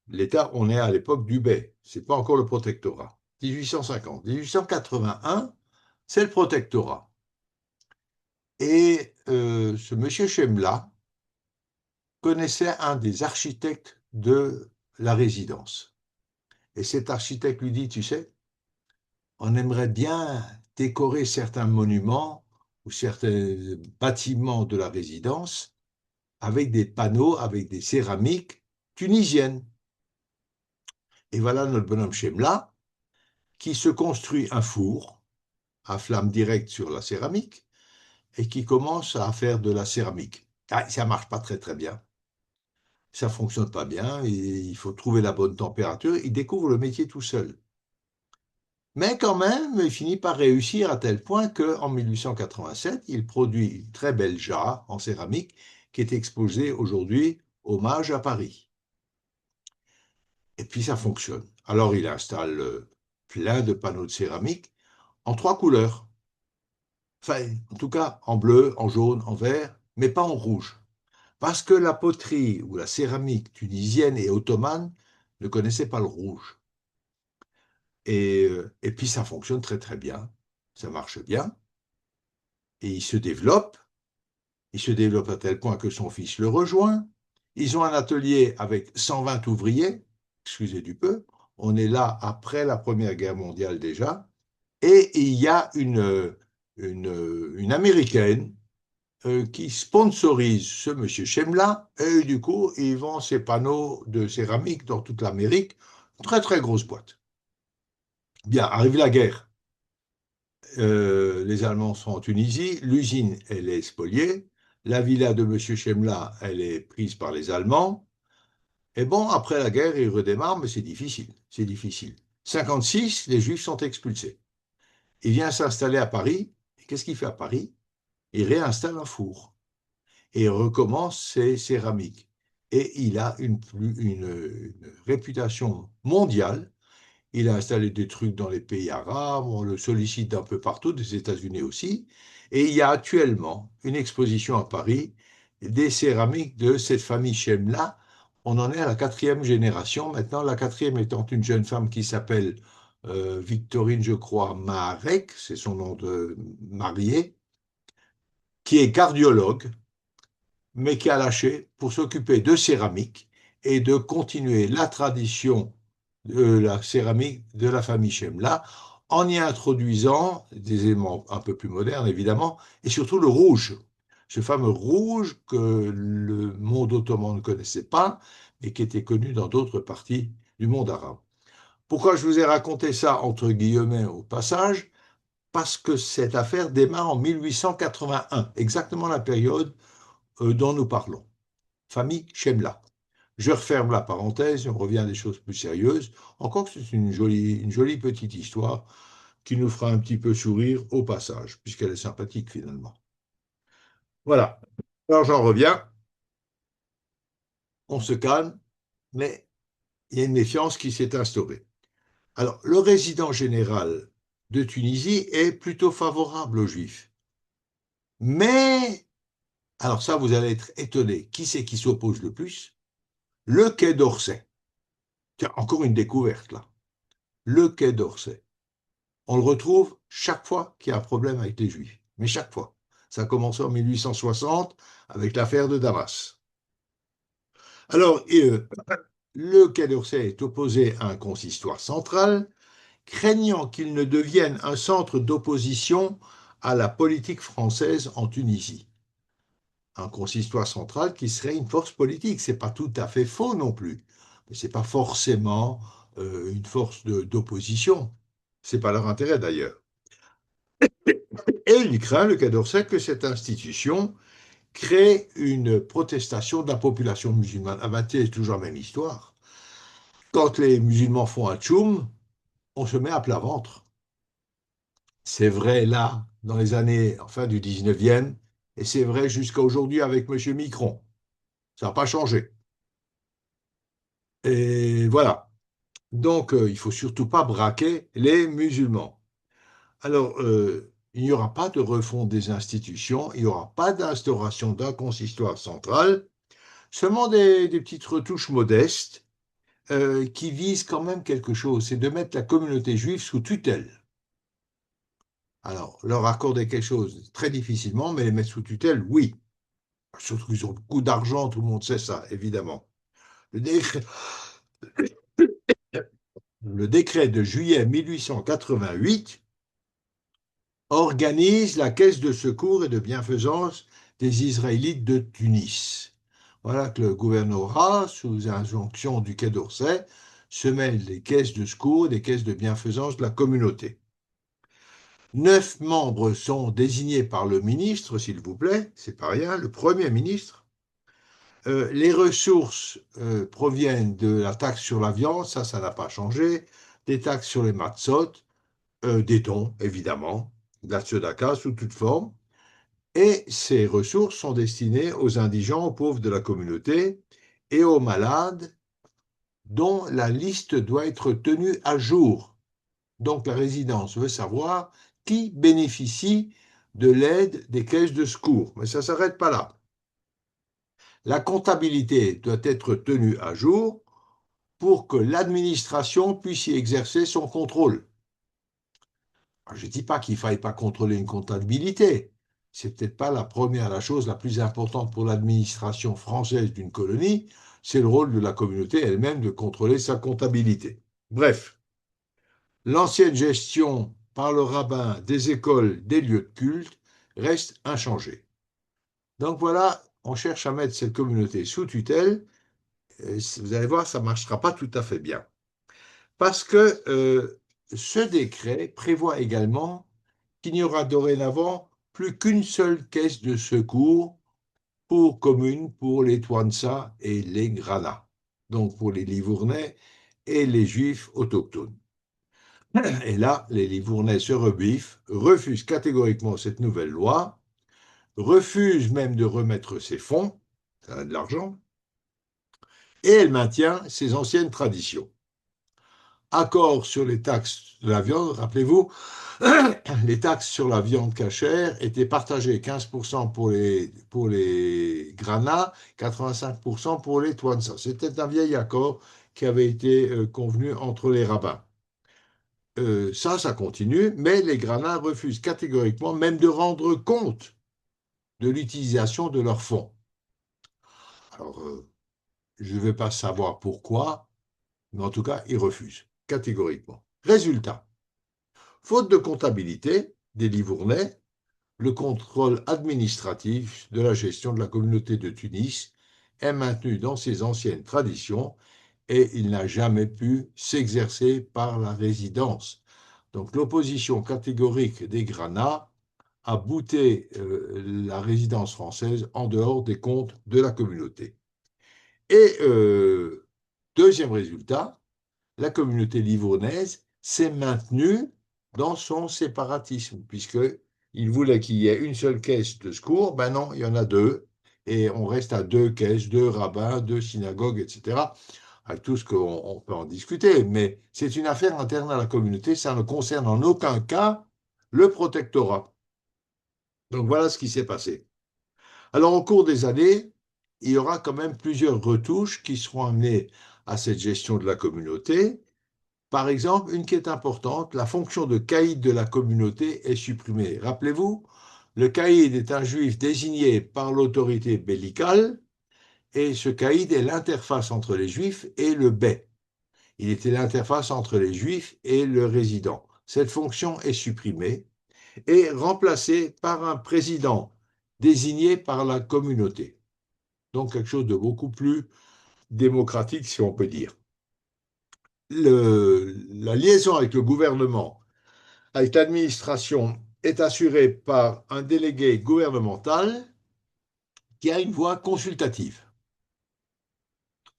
Speaker 2: L'État, on est à l'époque du Bey, c'est pas encore le protectorat. 1850, 1881, c'est le protectorat. Et ce monsieur Chemla connaissait un des architectes de la résidence. Et cet architecte lui dit, tu sais, on aimerait bien décorer certains monuments ou certains bâtiments de la résidence avec des panneaux, avec des céramiques tunisiennes. Et voilà notre bonhomme Chemla qui se construit un four à flamme directe sur la céramique et qui commence à faire de la céramique. Ah, ça ne marche pas très très bien. Ça ne fonctionne pas bien, et il faut trouver la bonne température. Il découvre le métier tout seul. Mais quand même, il finit par réussir à tel point qu'en 1887, il produit une très belle jarre en céramique qui est exposée aujourd'hui au Mage à Paris. Et puis ça fonctionne. Alors il installe plein de panneaux de céramique en 3 couleurs. Enfin, en tout cas, en bleu, en jaune, en vert, mais pas en rouge. Parce que la poterie ou la céramique tunisienne et ottomane ne connaissaient pas le rouge. Et puis ça fonctionne très très bien. Ça marche bien. Et il se développe à tel point que son fils le rejoint. Ils ont un atelier avec 120 ouvriers, excusez du peu, on est là après la Première Guerre mondiale déjà, et il y a une Américaine qui sponsorise ce monsieur Chemla, et du coup, il vend ses panneaux de céramique dans toute l'Amérique, très très grosse boîte. Bien, arrive la guerre. Les Allemands sont en Tunisie, l'usine, elle est spoliée, la villa de M. Chemla, elle est prise par les Allemands, et bon, après la guerre, il redémarre, mais c'est difficile, c'est difficile. 56, les Juifs sont expulsés. Il vient s'installer à Paris, et qu'est-ce qu'il fait à Paris? Il réinstalle un four, et il recommence ses céramiques. Et il a une réputation mondiale, il a installé des trucs dans les pays arabes, on le sollicite d'un peu partout, des États-Unis aussi. Et il y a actuellement une exposition à Paris des céramiques de cette famille Chemla. On en est à la quatrième génération maintenant, la quatrième étant une jeune femme qui s'appelle Victorine, je crois, Maharek, c'est son nom de mariée, qui est cardiologue, mais qui a lâché pour s'occuper de céramique et de continuer la tradition de la céramique de la famille Chemla en y introduisant des éléments un peu plus modernes, évidemment, et surtout le rouge. Ce fameux rouge que le monde ottoman ne connaissait pas et qui était connu dans d'autres parties du monde arabe. Pourquoi je vous ai raconté ça entre guillemets au passage? Parce que cette affaire démarre en 1881, exactement la période dont nous parlons. Famille Chemla. Je referme la parenthèse et on revient à des choses plus sérieuses. Encore que c'est une jolie petite histoire qui nous fera un petit peu sourire au passage, puisqu'elle est sympathique finalement. Voilà. Alors j'en reviens, on se calme, mais il y a une méfiance qui s'est instaurée. Alors, le résident général de Tunisie est plutôt favorable aux Juifs. Mais, alors ça, vous allez être étonné, qui c'est qui s'oppose le plus? Le Quai d'Orsay. Tiens, encore une découverte là. Le Quai d'Orsay. On le retrouve chaque fois qu'il y a un problème avec les Juifs. Mais chaque fois. Ça a commencé en 1860 avec l'affaire de Damas. Alors, le Quai d'Orsay est opposé à un consistoire central, craignant qu'il ne devienne un centre d'opposition à la politique française en Tunisie. Un consistoire central qui serait une force politique. C'est pas tout à fait faux non plus. Mais c'est pas forcément une force d'opposition. C'est pas leur intérêt d'ailleurs. Et il craint, le Quai d'Orsay, que cette institution crée une protestation de la population musulmane. Ah ben, c'est toujours la même histoire. Quand les musulmans font un tchoum, on se met à plat ventre. C'est vrai là, dans les années, enfin du 19e, et c'est vrai jusqu'à aujourd'hui avec M. Micron. Ça n'a pas changé. Et voilà. Donc, il ne faut surtout pas braquer les musulmans. Alors, il n'y aura pas de refonte des institutions, il n'y aura pas d'instauration d'un consistoire central, seulement des petites retouches modestes qui visent quand même quelque chose, c'est de mettre la communauté juive sous tutelle. Alors, leur accorder quelque chose très difficilement, mais les mettre sous tutelle, oui. Surtout qu'ils ont beaucoup d'argent, tout le monde sait ça, évidemment. Le décret, le décret de juillet 1888 organise la caisse de secours et de bienfaisance des Israélites de Tunis. Voilà que le gouvernorat, sous injonction du Quai d'Orsay, se mêle des caisses de secours et des caisses de bienfaisance de la communauté. 9 membres sont désignés par le ministre, s'il vous plaît, c'est pas rien, le Premier ministre. Les ressources proviennent de la taxe sur la viande, ça n'a pas changé, des taxes sur les matzot, des dons, évidemment, de la tzedaka sous toute forme, et ces ressources sont destinées aux indigents, aux pauvres de la communauté et aux malades dont la liste doit être tenue à jour. Donc la résidence veut savoir qui bénéficie de l'aide des caisses de secours. Mais ça ne s'arrête pas là. La comptabilité doit être tenue à jour pour que l'administration puisse y exercer son contrôle. Je ne dis pas qu'il ne faille pas contrôler une comptabilité. C'est peut-être pas la chose la plus importante pour l'administration française d'une colonie, c'est le rôle de la communauté elle-même de contrôler sa comptabilité. Bref, l'ancienne gestion par le rabbin des écoles, des lieux de culte reste inchangée. Donc voilà, on cherche à mettre cette communauté sous tutelle. Et vous allez voir, ça ne marchera pas tout à fait bien. Parce que ce décret prévoit également qu'il n'y aura dorénavant plus qu'une seule caisse de secours commune pour les Touansa et les Grana, donc pour les Livournais et les Juifs autochtones. Et là, les Livournais se rebiffent, refusent catégoriquement cette nouvelle loi, refusent même de remettre ses fonds, ça a de l'argent, et elle maintient ses anciennes traditions. Accord sur les taxes de la viande, rappelez-vous, les taxes sur la viande cachère étaient partagées 15% pour les granats, 85% pour les twansa. C'était un vieil accord qui avait été convenu entre les rabbins. Ça continue, mais les granats refusent catégoriquement même de rendre compte de l'utilisation de leurs fonds. Alors, je ne vais pas savoir pourquoi, mais en tout cas, ils refusent catégoriquement. Résultat, faute de comptabilité des Livournais, le contrôle administratif de la gestion de la communauté de Tunis est maintenu dans ses anciennes traditions et il n'a jamais pu s'exercer par la résidence. Donc l'opposition catégorique des Granats a bouté la résidence française en dehors des comptes de la communauté. Et deuxième résultat, la communauté livournaise s'est maintenue dans son séparatisme, puisqu'il voulait qu'il y ait une seule caisse de secours. Ben non, il y en a deux, et on reste à deux caisses, deux rabbins, deux synagogues, etc. Avec tout ce qu'on peut en discuter, mais c'est une affaire interne à la communauté, ça ne concerne en aucun cas le protectorat. Donc voilà ce qui s'est passé. Alors au cours des années, il y aura quand même plusieurs retouches qui seront amenées à cette gestion de la communauté. Par exemple, une qui est importante, la fonction de caïd de la communauté est supprimée. Rappelez-vous, le caïd est un juif désigné par l'autorité bellicale et ce caïd est l'interface entre les juifs et le bey. Il était l'interface entre les juifs et le résident. Cette fonction est supprimée et remplacée par un président désigné par la communauté. Donc quelque chose de beaucoup plus démocratique, si on peut dire. La liaison avec le gouvernement, avec l'administration, est assurée par un délégué gouvernemental qui a une voix consultative.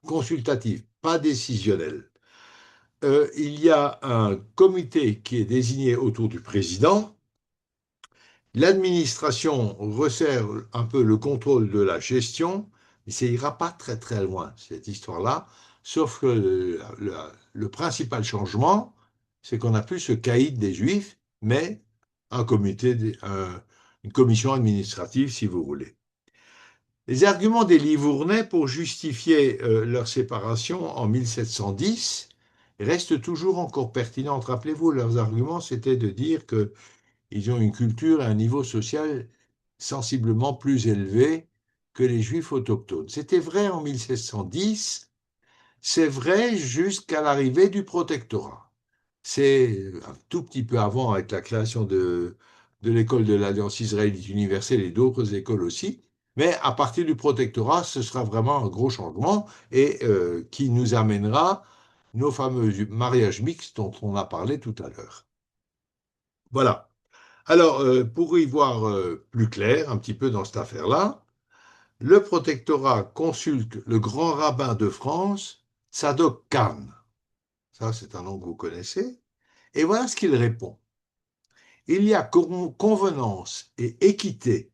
Speaker 2: Consultative, pas décisionnelle. Il y a un comité qui est désigné autour du président. L'administration resserre un peu le contrôle de la gestion, mais ça ira pas très très loin, cette histoire-là, sauf que le principal changement, c'est qu'on n'a plus ce caïd des Juifs, mais un comité, une commission administrative, si vous voulez. Les arguments des Livournais pour justifier leur séparation en 1710 restent toujours encore pertinents. Rappelez-vous, leurs arguments, c'était de dire que ils ont une culture et un niveau social sensiblement plus élevé que les Juifs autochtones. C'était vrai en 1710, c'est vrai jusqu'à l'arrivée du protectorat. C'est un tout petit peu avant, avec la création de l'école de l'Alliance israélite universelle et d'autres écoles aussi, mais à partir du protectorat, ce sera vraiment un gros changement et qui nous amènera nos fameux mariages mixtes dont on a parlé tout à l'heure. Voilà. Alors, pour y voir plus clair un petit peu dans cette affaire-là, le protectorat consulte le grand rabbin de France, Tzadok Khan. Ça, c'est un nom que vous connaissez. Et voilà ce qu'il répond. Il y a convenance et équité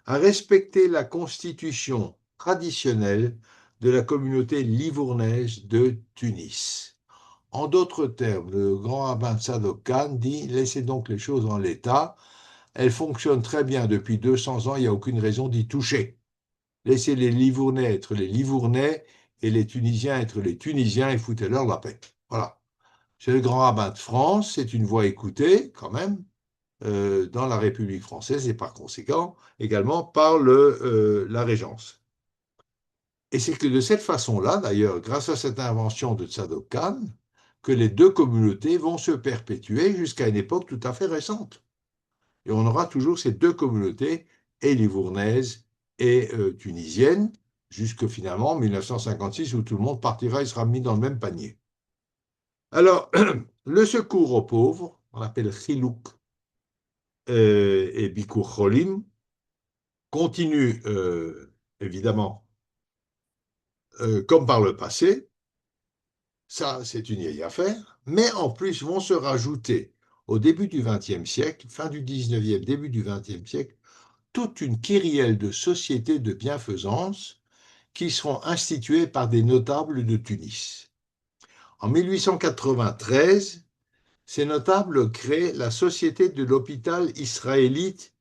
Speaker 2: à respecter la constitution traditionnelle de la communauté livournaise de Tunis. En d'autres termes, le grand rabbin Tzadok Khan dit: laissez donc les choses en l'état. Elle fonctionne très bien depuis 200 ans, il n'y a aucune raison d'y toucher. Laissez les Livournais être les Livournais et les Tunisiens être les Tunisiens et foutez-leur la paix. Voilà. C'est le grand rabbin de France, c'est une voix écoutée quand même dans la République française et par conséquent également par la Régence. Et c'est que de cette façon-là, d'ailleurs, grâce à cette invention de Tzadok Khan, que les deux communautés vont se perpétuer jusqu'à une époque tout à fait récente. Et on aura toujours ces deux communautés, et livournaise et tunisienne, jusque finalement 1956 où tout le monde partira et sera mis dans le même panier. Alors, le secours aux pauvres, on appelle Chilouk et Bikur Cholim, continue évidemment comme par le passé, ça c'est une vieille affaire, mais en plus vont se rajouter au début du XXe siècle, fin du XIXe, début du XXe siècle, toute une kyrielle de sociétés de bienfaisance qui seront instituées par des notables de Tunis. En 1893, ces notables créent la Société de l'hôpital israélite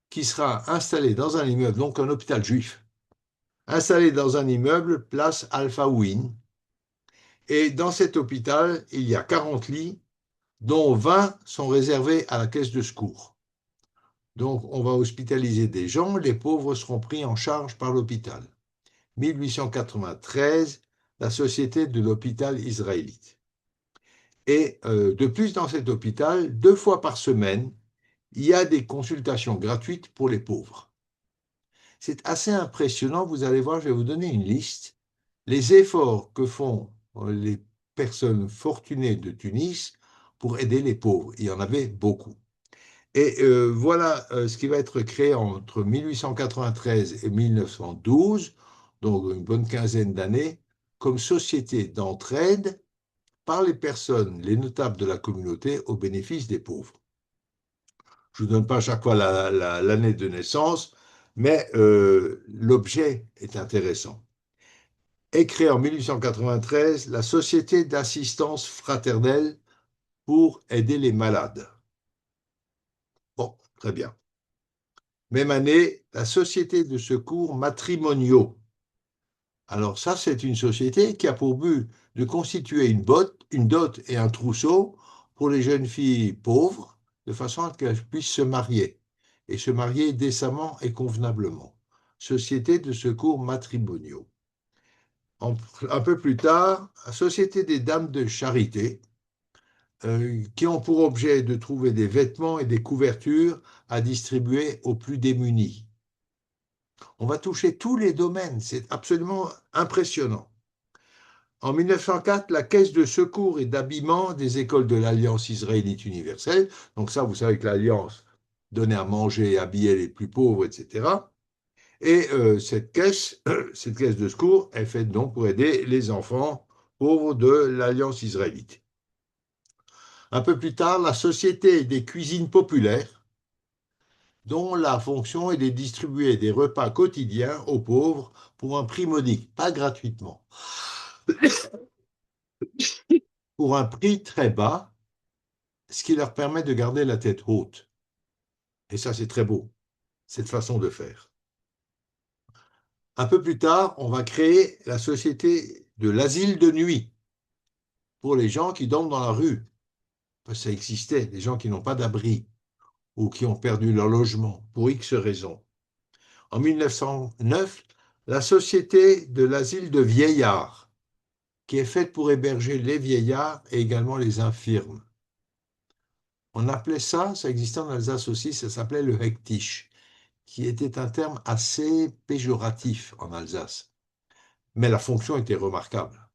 Speaker 2: qui sera installée dans un immeuble, donc un hôpital juif, installé dans un immeuble, place Alpha-Win. Et dans cet hôpital, il y a 40 lits, dont 20 sont réservés à la caisse de secours. Donc, on va hospitaliser des gens, les pauvres seront pris en charge par l'hôpital. 1893, la Société de l'hôpital israélite. Et de plus, dans cet hôpital, 2 fois par semaine, il y a des consultations gratuites pour les pauvres. C'est assez impressionnant, vous allez voir, je vais vous donner une liste. Les efforts que font les personnes fortunées de Tunis pour aider les pauvres. Il y en avait beaucoup. Et voilà ce qui va être créé entre 1893 et 1912, donc une bonne quinzaine d'années, comme société d'entraide par les personnes, les notables de la communauté, au bénéfice des pauvres. Je ne vous donne pas à chaque fois l'année de naissance, mais l'objet est intéressant. Est créée en 1893 la Société d'assistance fraternelle pour aider les malades. Bon, très bien. Même année, la Société de secours matrimoniaux. Alors ça, c'est une société qui a pour but de constituer une dot et un trousseau pour les jeunes filles pauvres, de façon à ce qu'elles puissent se marier, et se marier décemment et convenablement. Société de secours matrimoniaux. Un peu plus tard, la Société des dames de charité, qui ont pour objet de trouver des vêtements et des couvertures à distribuer aux plus démunis. On va toucher tous les domaines, c'est absolument impressionnant. En 1904, la Caisse de secours et d'habillement des écoles de l'Alliance israélite universelle, donc ça, vous savez que l'Alliance donnait à manger et habillait les plus pauvres, etc. Et cette caisse de secours est faite donc pour aider les enfants pauvres de l'Alliance israélite. Un peu plus tard, la Société des cuisines populaires, dont la fonction est de distribuer des repas quotidiens aux pauvres pour un prix modique, pas gratuitement, pour un prix très bas, ce qui leur permet de garder la tête haute. Et ça, c'est très beau, cette façon de faire. Un peu plus tard, on va créer la Société de l'asile de nuit pour les gens qui dorment dans la rue. Parce que ça existait, des gens qui n'ont pas d'abri ou qui ont perdu leur logement pour X raisons. En 1909, la Société de l'asile de vieillards, qui est faite pour héberger les vieillards et également les infirmes. On appelait ça existait en Alsace aussi, ça s'appelait le Hektisch, qui était un terme assez péjoratif en Alsace. Mais la fonction était remarquable,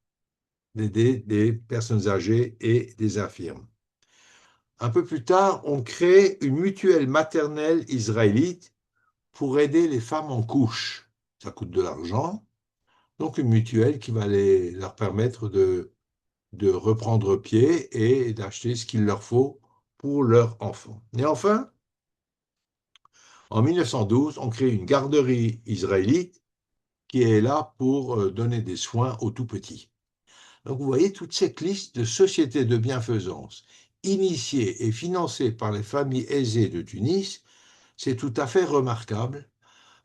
Speaker 2: d'aider des personnes âgées et des infirmes. Un peu plus tard, on crée une mutuelle maternelle israélite pour aider les femmes en couche. Ça coûte de l'argent, donc une mutuelle qui va leur permettre de reprendre pied et d'acheter ce qu'il leur faut pour leurs enfants. Et enfin, en 1912, on crée une garderie israélite qui est là pour donner des soins aux tout-petits. Donc vous voyez toute cette liste de sociétés de bienfaisance initiées et financées par les familles aisées de Tunis, c'est tout à fait remarquable.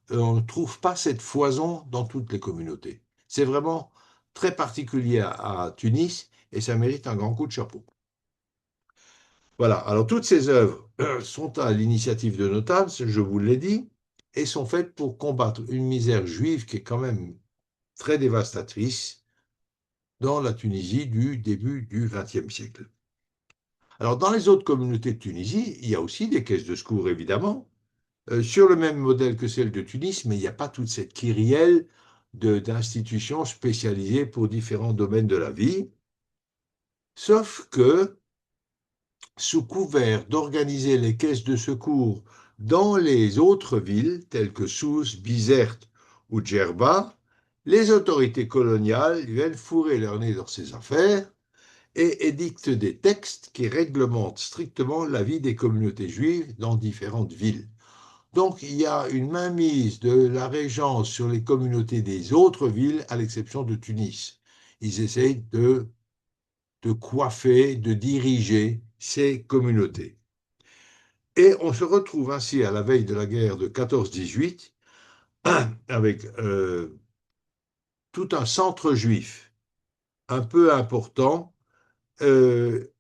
Speaker 2: On ne trouve pas cette foison dans toutes les communautés. C'est vraiment très particulier à Tunis et ça mérite un grand coup de chapeau. Voilà, alors toutes ces œuvres sont à l'initiative de notables, je vous l'ai dit, et sont faites pour combattre une misère juive qui est quand même très dévastatrice dans la Tunisie du début du XXe siècle. Alors, dans les autres communautés de Tunisie, il y a aussi des caisses de secours, évidemment, sur le même modèle que celle de Tunis, mais il n'y a pas toute cette kyrielle d'institutions spécialisées pour différents domaines de la vie. Sauf que, sous couvert d'organiser les caisses de secours dans les autres villes, telles que Sousse, Bizerte ou Djerba, les autorités coloniales viennent fourrer leur nez dans ces affaires et édictent des textes qui réglementent strictement la vie des communautés juives dans différentes villes. Donc il y a une mainmise de la régence sur les communautés des autres villes, à l'exception de Tunis. Ils essayent de de coiffer, de diriger ces communautés. Et on se retrouve ainsi à la veille de la guerre de 14-18 avec tout un centre juif un peu important, euh,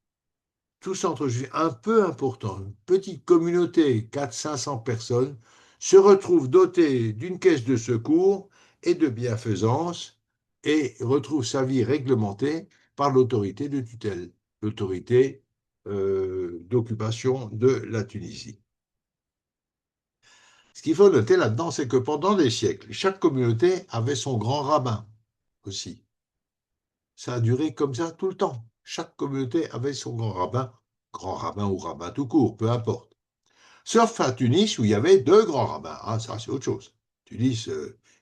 Speaker 2: tout centre juif un peu important, une petite communauté, 400-500 personnes, se retrouve doté d'une caisse de secours et de bienfaisance et retrouve sa vie réglementée par l'autorité de tutelle, l'autorité d'occupation de la Tunisie. Ce qu'il faut noter là-dedans, c'est que pendant des siècles, chaque communauté avait son grand rabbin aussi. Ça a duré comme ça tout le temps. Chaque communauté avait son grand rabbin ou rabbin tout court, peu importe. Sauf à Tunis où il y avait deux grands rabbins. Ah, ça, c'est autre chose. Tunis,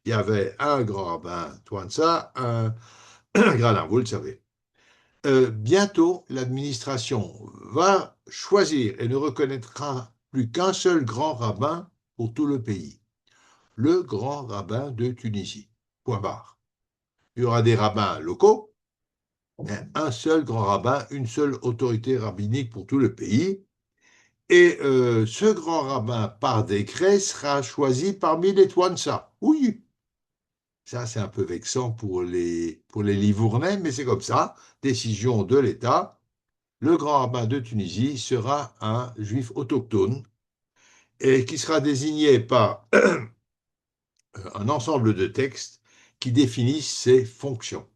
Speaker 2: il y avait un grand rabbin, Touansa, un gradin, vous le savez. Bientôt, l'administration va choisir et ne reconnaîtra plus qu'un seul grand rabbin pour tout le pays. Le grand rabbin de Tunisie. Point barre. Il y aura des rabbins locaux, un seul grand rabbin, une seule autorité rabbinique pour tout le pays. Et ce grand rabbin, par décret, sera choisi parmi les Touansa. Oui, ça c'est un peu vexant pour les Livournais, mais c'est comme ça. Décision de l'État. Le grand rabbin de Tunisie sera un juif autochtone et qui sera désigné par un ensemble de textes qui définissent ses fonctions.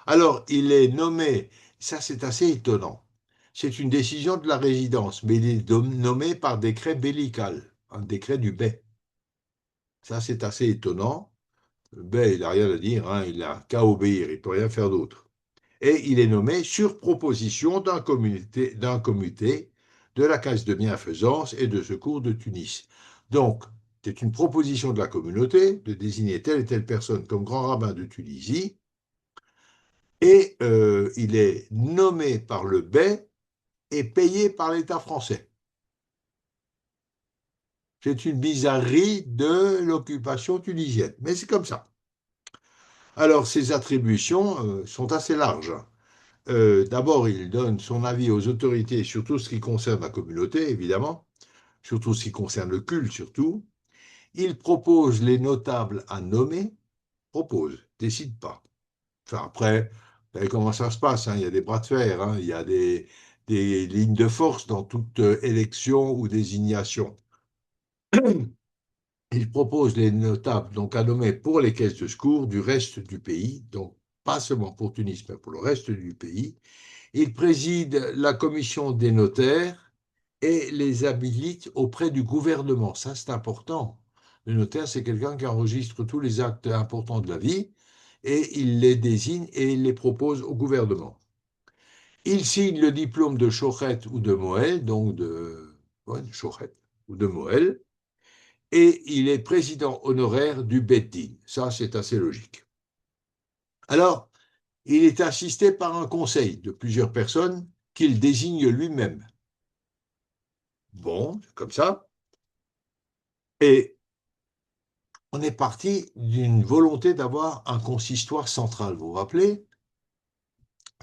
Speaker 2: Alors, il est nommé, ça c'est assez étonnant, c'est une décision de la résidence, mais il est nommé par décret bellical, un décret du bey. Ça c'est assez étonnant. Le bey, il n'a rien à dire, hein, il n'a qu'à obéir, il ne peut rien faire d'autre. Et il est nommé sur proposition d'un comité de la Caisse de bienfaisance et de secours de Tunis. Donc, c'est une proposition de la communauté de désigner telle et telle personne comme grand rabbin de Tunisie, et il est nommé par le bey et payé par l'État français. C'est une bizarrerie de l'occupation tunisienne, mais c'est comme ça. Alors, ses attributions sont assez larges. D'abord, il donne son avis aux autorités sur tout ce qui concerne la communauté, évidemment, surtout ce qui concerne le culte, surtout. Il propose les notables à nommer, propose, décide pas. Enfin, après, vous savez comment ça se passe, hein, il y a des bras de fer, hein, il y a des lignes de force dans toute élection ou désignation. Il propose les notables donc à nommer pour les caisses de secours du reste du pays, donc pas seulement pour Tunis, mais pour le reste du pays. Il préside la commission des notaires et les habilite auprès du gouvernement. Ça, c'est important. Le notaire, c'est quelqu'un qui enregistre tous les actes importants de la vie et il les désigne et il les propose au gouvernement. Il signe le diplôme de Shochet ou de Moël, donc de Shochet ou de Moël, et il est président honoraire du Beth Din. Ça, c'est assez logique. Alors, il est assisté par un conseil de plusieurs personnes qu'il désigne lui-même. Bon, c'est comme ça. Et on est parti d'une volonté d'avoir un consistoire central. Vous vous rappelez?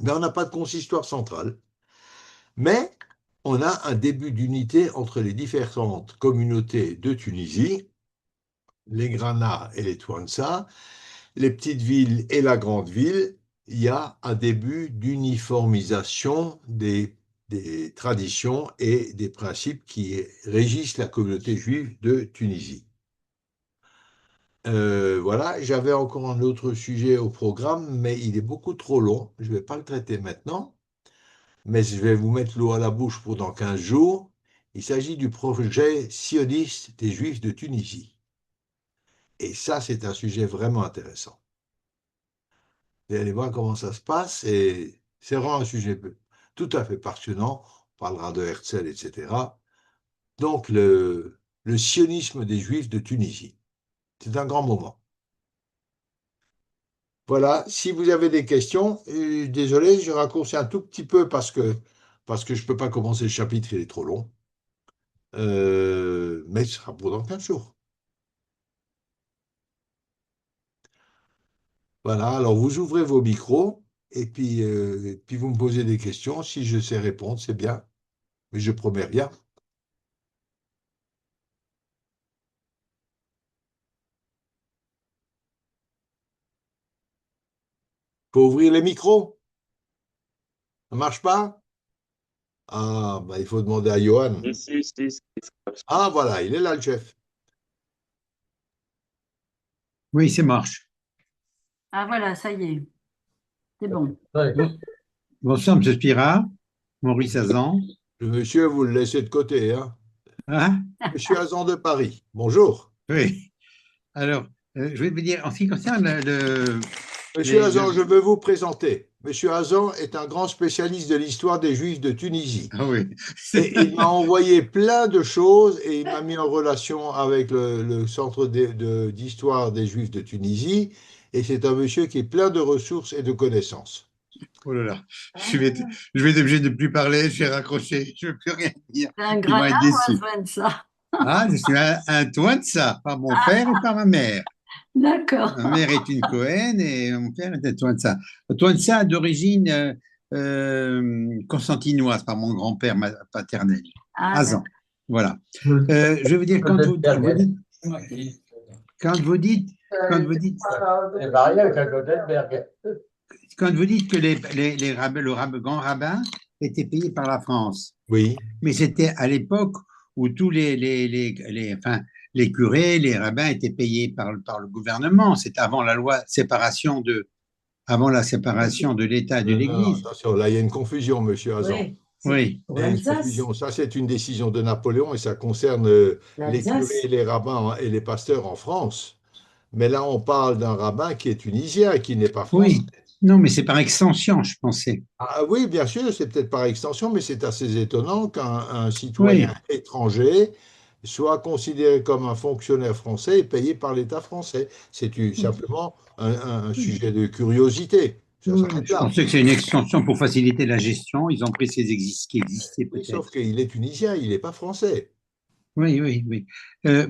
Speaker 2: Mais on n'a pas de consistoire central. Mais on a un début d'unité entre les différentes communautés de Tunisie, les Grana et les Touansa, les petites villes et la grande ville. Il y a un début d'uniformisation des traditions et des principes qui régissent la communauté juive de Tunisie. Voilà, j'avais encore un autre sujet au programme, mais il est beaucoup trop long. Je ne vais pas le traiter maintenant, mais je vais vous mettre l'eau à la bouche pour dans 15 jours. Il s'agit du projet sioniste des Juifs de Tunisie. Et ça, c'est un sujet vraiment intéressant. Vous allez voir comment ça se passe, et c'est vraiment un sujet tout à fait passionnant. On parlera de Herzl, etc. Donc, le sionisme des Juifs de Tunisie. C'est un grand moment. Voilà, si vous avez des questions, désolé, je raccourcis un tout petit peu parce que je ne peux pas commencer le chapitre, il est trop long. Mais ce sera pour dans 15 jours. Voilà, alors vous ouvrez vos micros et puis vous me posez des questions. Si je sais répondre, c'est bien, mais je promets rien. Faut ouvrir les micros. Ça marche pas? Ah, bah, il faut demander à Johan.
Speaker 1: Si.
Speaker 2: Ah, voilà, il est là, le chef.
Speaker 3: Oui, c'est marche.
Speaker 4: Ah voilà, ça y est, c'est bon.
Speaker 3: Bon- Bonsoir, M. Spira, Maurice Azan.
Speaker 2: Le monsieur, vous le laissez de côté, hein?
Speaker 3: Hein?
Speaker 2: Monsieur Azan de Paris. Bonjour.
Speaker 3: Oui. Alors, je vais vous dire, en ce qui concerne
Speaker 2: Monsieur Hazan, je veux vous présenter. Monsieur Hazan est un grand spécialiste de l'histoire des Juifs de Tunisie.
Speaker 3: Ah oui.
Speaker 2: Et il m'a envoyé plein de choses et il m'a mis en relation avec le Centre d'histoire des Juifs de Tunisie. Et c'est un monsieur qui est plein de ressources et de connaissances.
Speaker 3: Oh là là, je vais être obligé de ne plus parler, je vais raccrocher, je ne veux plus rien dire.
Speaker 4: C'est un
Speaker 3: Ils vont être
Speaker 4: gradin ou un
Speaker 3: déçus.
Speaker 4: Svenza?
Speaker 3: Ah, je suis un toit de ça, par mon père et par ma mère.
Speaker 4: D'accord.
Speaker 3: Ma mère est une Cohen et mon père était Toinsa. Toinsa d'origine constantinoise par mon grand-père paternel,
Speaker 4: Ah,
Speaker 3: Azan. Voilà. Je vais vous dire, quand vous dites, quand vous dites, quand vous dites, quand vous dites que le grand rabbin était payé par la France,
Speaker 2: Oui.
Speaker 3: mais c'était à l'époque où tous enfin, les curés, les rabbins étaient payés par le gouvernement. C'est avant la loi avant la séparation de l'État et de
Speaker 2: Non, non,
Speaker 3: l'Église.
Speaker 2: attention, là, il y a une confusion, monsieur Hazan.
Speaker 3: Oui.
Speaker 2: Il y a une confusion. Ça, c'est une décision de Napoléon et ça concerne les curés, les rabbins et les pasteurs en France. Mais là, on parle d'un rabbin qui est tunisien et qui n'est pas français.
Speaker 3: Oui. Non, mais c'est par extension, je pensais.
Speaker 2: Ah oui, bien sûr, c'est peut-être par extension, mais c'est assez étonnant qu'un citoyen
Speaker 3: Oui.
Speaker 2: étranger soit considéré comme un fonctionnaire français et payé par l'État français. C'est simplement un sujet de curiosité. Ça s'arrête
Speaker 3: Je
Speaker 2: là.
Speaker 3: pensais que c'est une extension pour faciliter la gestion. Ils ont pris ce qui existait
Speaker 2: Oui, sauf
Speaker 3: peut-être.
Speaker 2: qu'il est tunisien, il n'est pas français.
Speaker 3: Oui.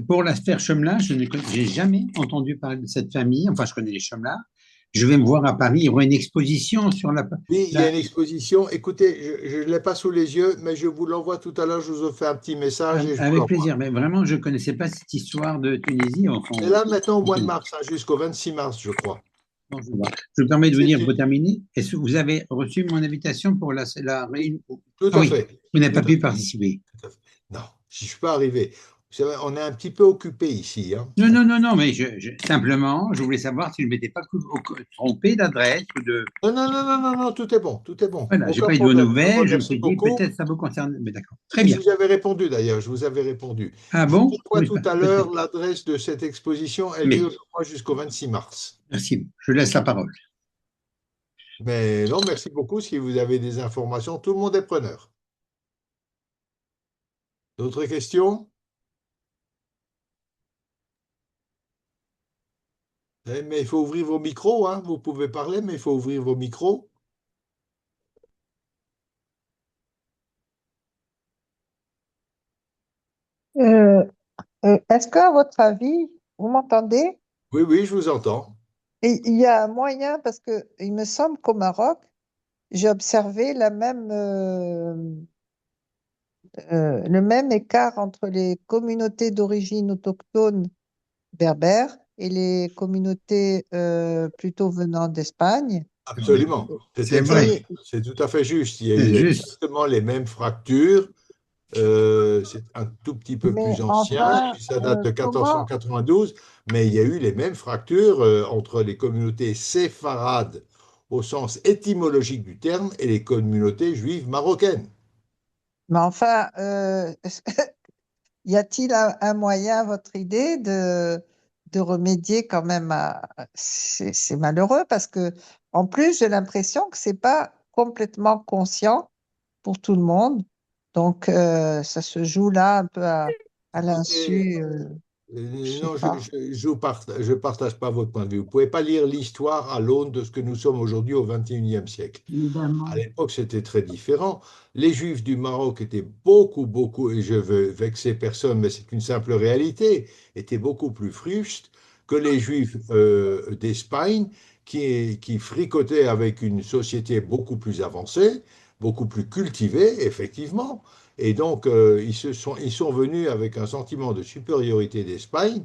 Speaker 3: Pour la sphère Chomelin, j'ai jamais entendu parler de cette famille. Enfin, je connais les Chomelin. Je vais me voir à Paris. Il y aura une exposition sur
Speaker 2: Oui, il y a une exposition. Écoutez, je ne l'ai pas sous les yeux, mais je vous l'envoie tout à l'heure. Je vous fais un petit message et je vous
Speaker 3: avec
Speaker 2: l'envoie.
Speaker 3: plaisir. Mais vraiment, je ne connaissais pas cette histoire de Tunisie.
Speaker 2: C'est là maintenant au mois de mars, hein, jusqu'au 26 mars, je crois.
Speaker 3: Bon, je me permets de vous dire, pour terminer, est-ce que vous avez reçu mon invitation pour la réunion?
Speaker 2: Tout
Speaker 3: Ah
Speaker 2: à
Speaker 3: oui,
Speaker 2: fait.
Speaker 3: vous n'avez
Speaker 2: Tout
Speaker 3: pas
Speaker 2: à
Speaker 3: pu
Speaker 2: fait.
Speaker 3: participer.
Speaker 2: Tout à fait. Non, je ne suis pas arrivé. Vous savez, on est un petit peu occupé ici, hein.
Speaker 3: Non, mais simplement, je voulais savoir si je ne m'étais pas trompé d'adresse ou de.
Speaker 2: Non, tout est bon, tout est bon.
Speaker 3: Voilà, j'ai
Speaker 2: Aucun
Speaker 3: pas eu de vos
Speaker 2: problème. Je vous
Speaker 3: nouvelles, je me
Speaker 2: remercie
Speaker 3: suis dit,
Speaker 2: beaucoup.
Speaker 3: peut-être ça vous concerne. Mais d'accord, très
Speaker 2: Et je
Speaker 3: bien.
Speaker 2: vous avais répondu d'ailleurs, je vous avais répondu.
Speaker 3: Ah
Speaker 2: Je vous
Speaker 3: bon?
Speaker 2: envoie
Speaker 3: Oui,
Speaker 2: tout à
Speaker 3: peut-être.
Speaker 2: l'heure l'adresse de cette exposition. Elle
Speaker 3: Mais,
Speaker 2: dure, je crois, jusqu'au 26 mars.
Speaker 3: merci, je laisse la parole.
Speaker 2: Mais non, merci beaucoup. Si vous avez des informations, tout le monde est preneur. D'autres questions? Mais il faut ouvrir vos micros, hein. Vous pouvez parler, mais il faut ouvrir vos micros.
Speaker 5: Euh, Est-ce qu'à votre avis, vous m'entendez?
Speaker 2: Oui, je vous entends.
Speaker 5: Et il y a un moyen, parce que il me semble qu'au Maroc, j'ai observé le même écart entre les communautés d'origine autochtone berbères et les communautés plutôt venant d'Espagne.
Speaker 2: Absolument.
Speaker 3: C'est vrai.
Speaker 2: C'est tout à fait juste. Il y a
Speaker 3: C'est
Speaker 2: eu
Speaker 3: juste.
Speaker 2: exactement les mêmes fractures. C'est un tout petit peu
Speaker 5: Mais
Speaker 2: plus ancien,
Speaker 5: enfin,
Speaker 2: puis ça date de
Speaker 5: comment,
Speaker 2: 1492, mais il y a eu les mêmes fractures entre les communautés séfarades au sens étymologique du terme et les communautés juives marocaines.
Speaker 5: mais enfin, y a-t-il un moyen, à votre idée, de remédier quand même à... C'est malheureux parce que, en plus, j'ai l'impression que c'est pas complètement conscient pour tout le monde. Donc, ça se joue là un peu à
Speaker 2: Écoutez,
Speaker 5: l'insu, je sais
Speaker 2: non,
Speaker 5: pas.
Speaker 2: je partage pas votre point de vue. Vous ne pouvez pas lire l'histoire à l'aune de ce que nous sommes aujourd'hui au XXIe siècle.
Speaker 4: Évidemment.
Speaker 2: À l'époque, c'était très différent. Les Juifs du Maroc étaient beaucoup, et je veux vexer personne, mais c'est une simple réalité, étaient beaucoup plus frustes que les Juifs d'Espagne, qui fricotait avec une société beaucoup plus avancée, beaucoup plus cultivée, effectivement. Et donc, ils sont venus avec un sentiment de supériorité d'Espagne.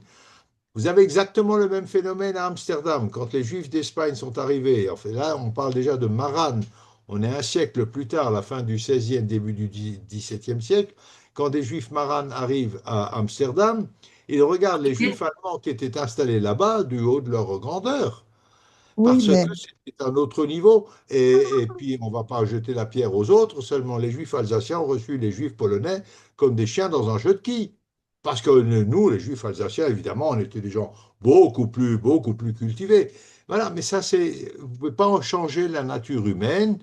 Speaker 2: Vous avez exactement le même phénomène à Amsterdam. Quand les Juifs d'Espagne sont arrivés, en fait, là, on parle déjà de Maran. On est un siècle plus tard, la fin du XVIe, début du XVIIe siècle. Quand des Juifs Maran arrivent à Amsterdam, ils regardent les Juifs allemands qui étaient installés là-bas du haut de leur grandeur
Speaker 5: Oui,
Speaker 2: parce
Speaker 5: mais
Speaker 2: que c'est un autre niveau. Et puis, on ne va pas jeter la pierre aux autres, seulement les Juifs alsaciens ont reçu les Juifs polonais comme des chiens dans un jeu de quilles. Parce que nous, les Juifs alsaciens, évidemment, on était des gens beaucoup plus cultivés. Voilà, mais ça, c'est, vous ne pouvez pas en changer la nature humaine.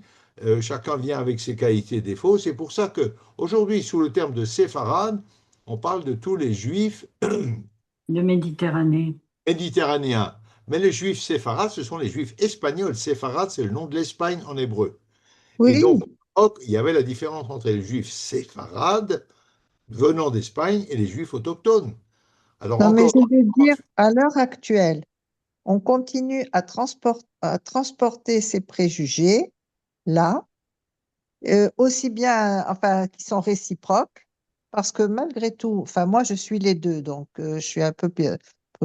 Speaker 2: Chacun vient avec ses qualités et défauts. C'est pour ça que aujourd'hui, sous le terme de séfarade, on parle de tous les Juifs
Speaker 4: de Méditerranée.
Speaker 2: méditerranéens. Mais les juifs séfarades, ce sont les juifs espagnols. Séfarade, c'est le nom de l'Espagne en hébreu. Et donc,
Speaker 5: oui,
Speaker 2: il y avait la différence entre les juifs séfarades venant d'Espagne et les juifs autochtones. Alors
Speaker 5: non, mais
Speaker 2: encore,
Speaker 5: je veux dire, à l'heure actuelle, on continue à transporter ces préjugés-là, aussi bien, enfin, qui sont réciproques, parce que malgré tout, enfin, moi, je suis les deux, donc je suis à peu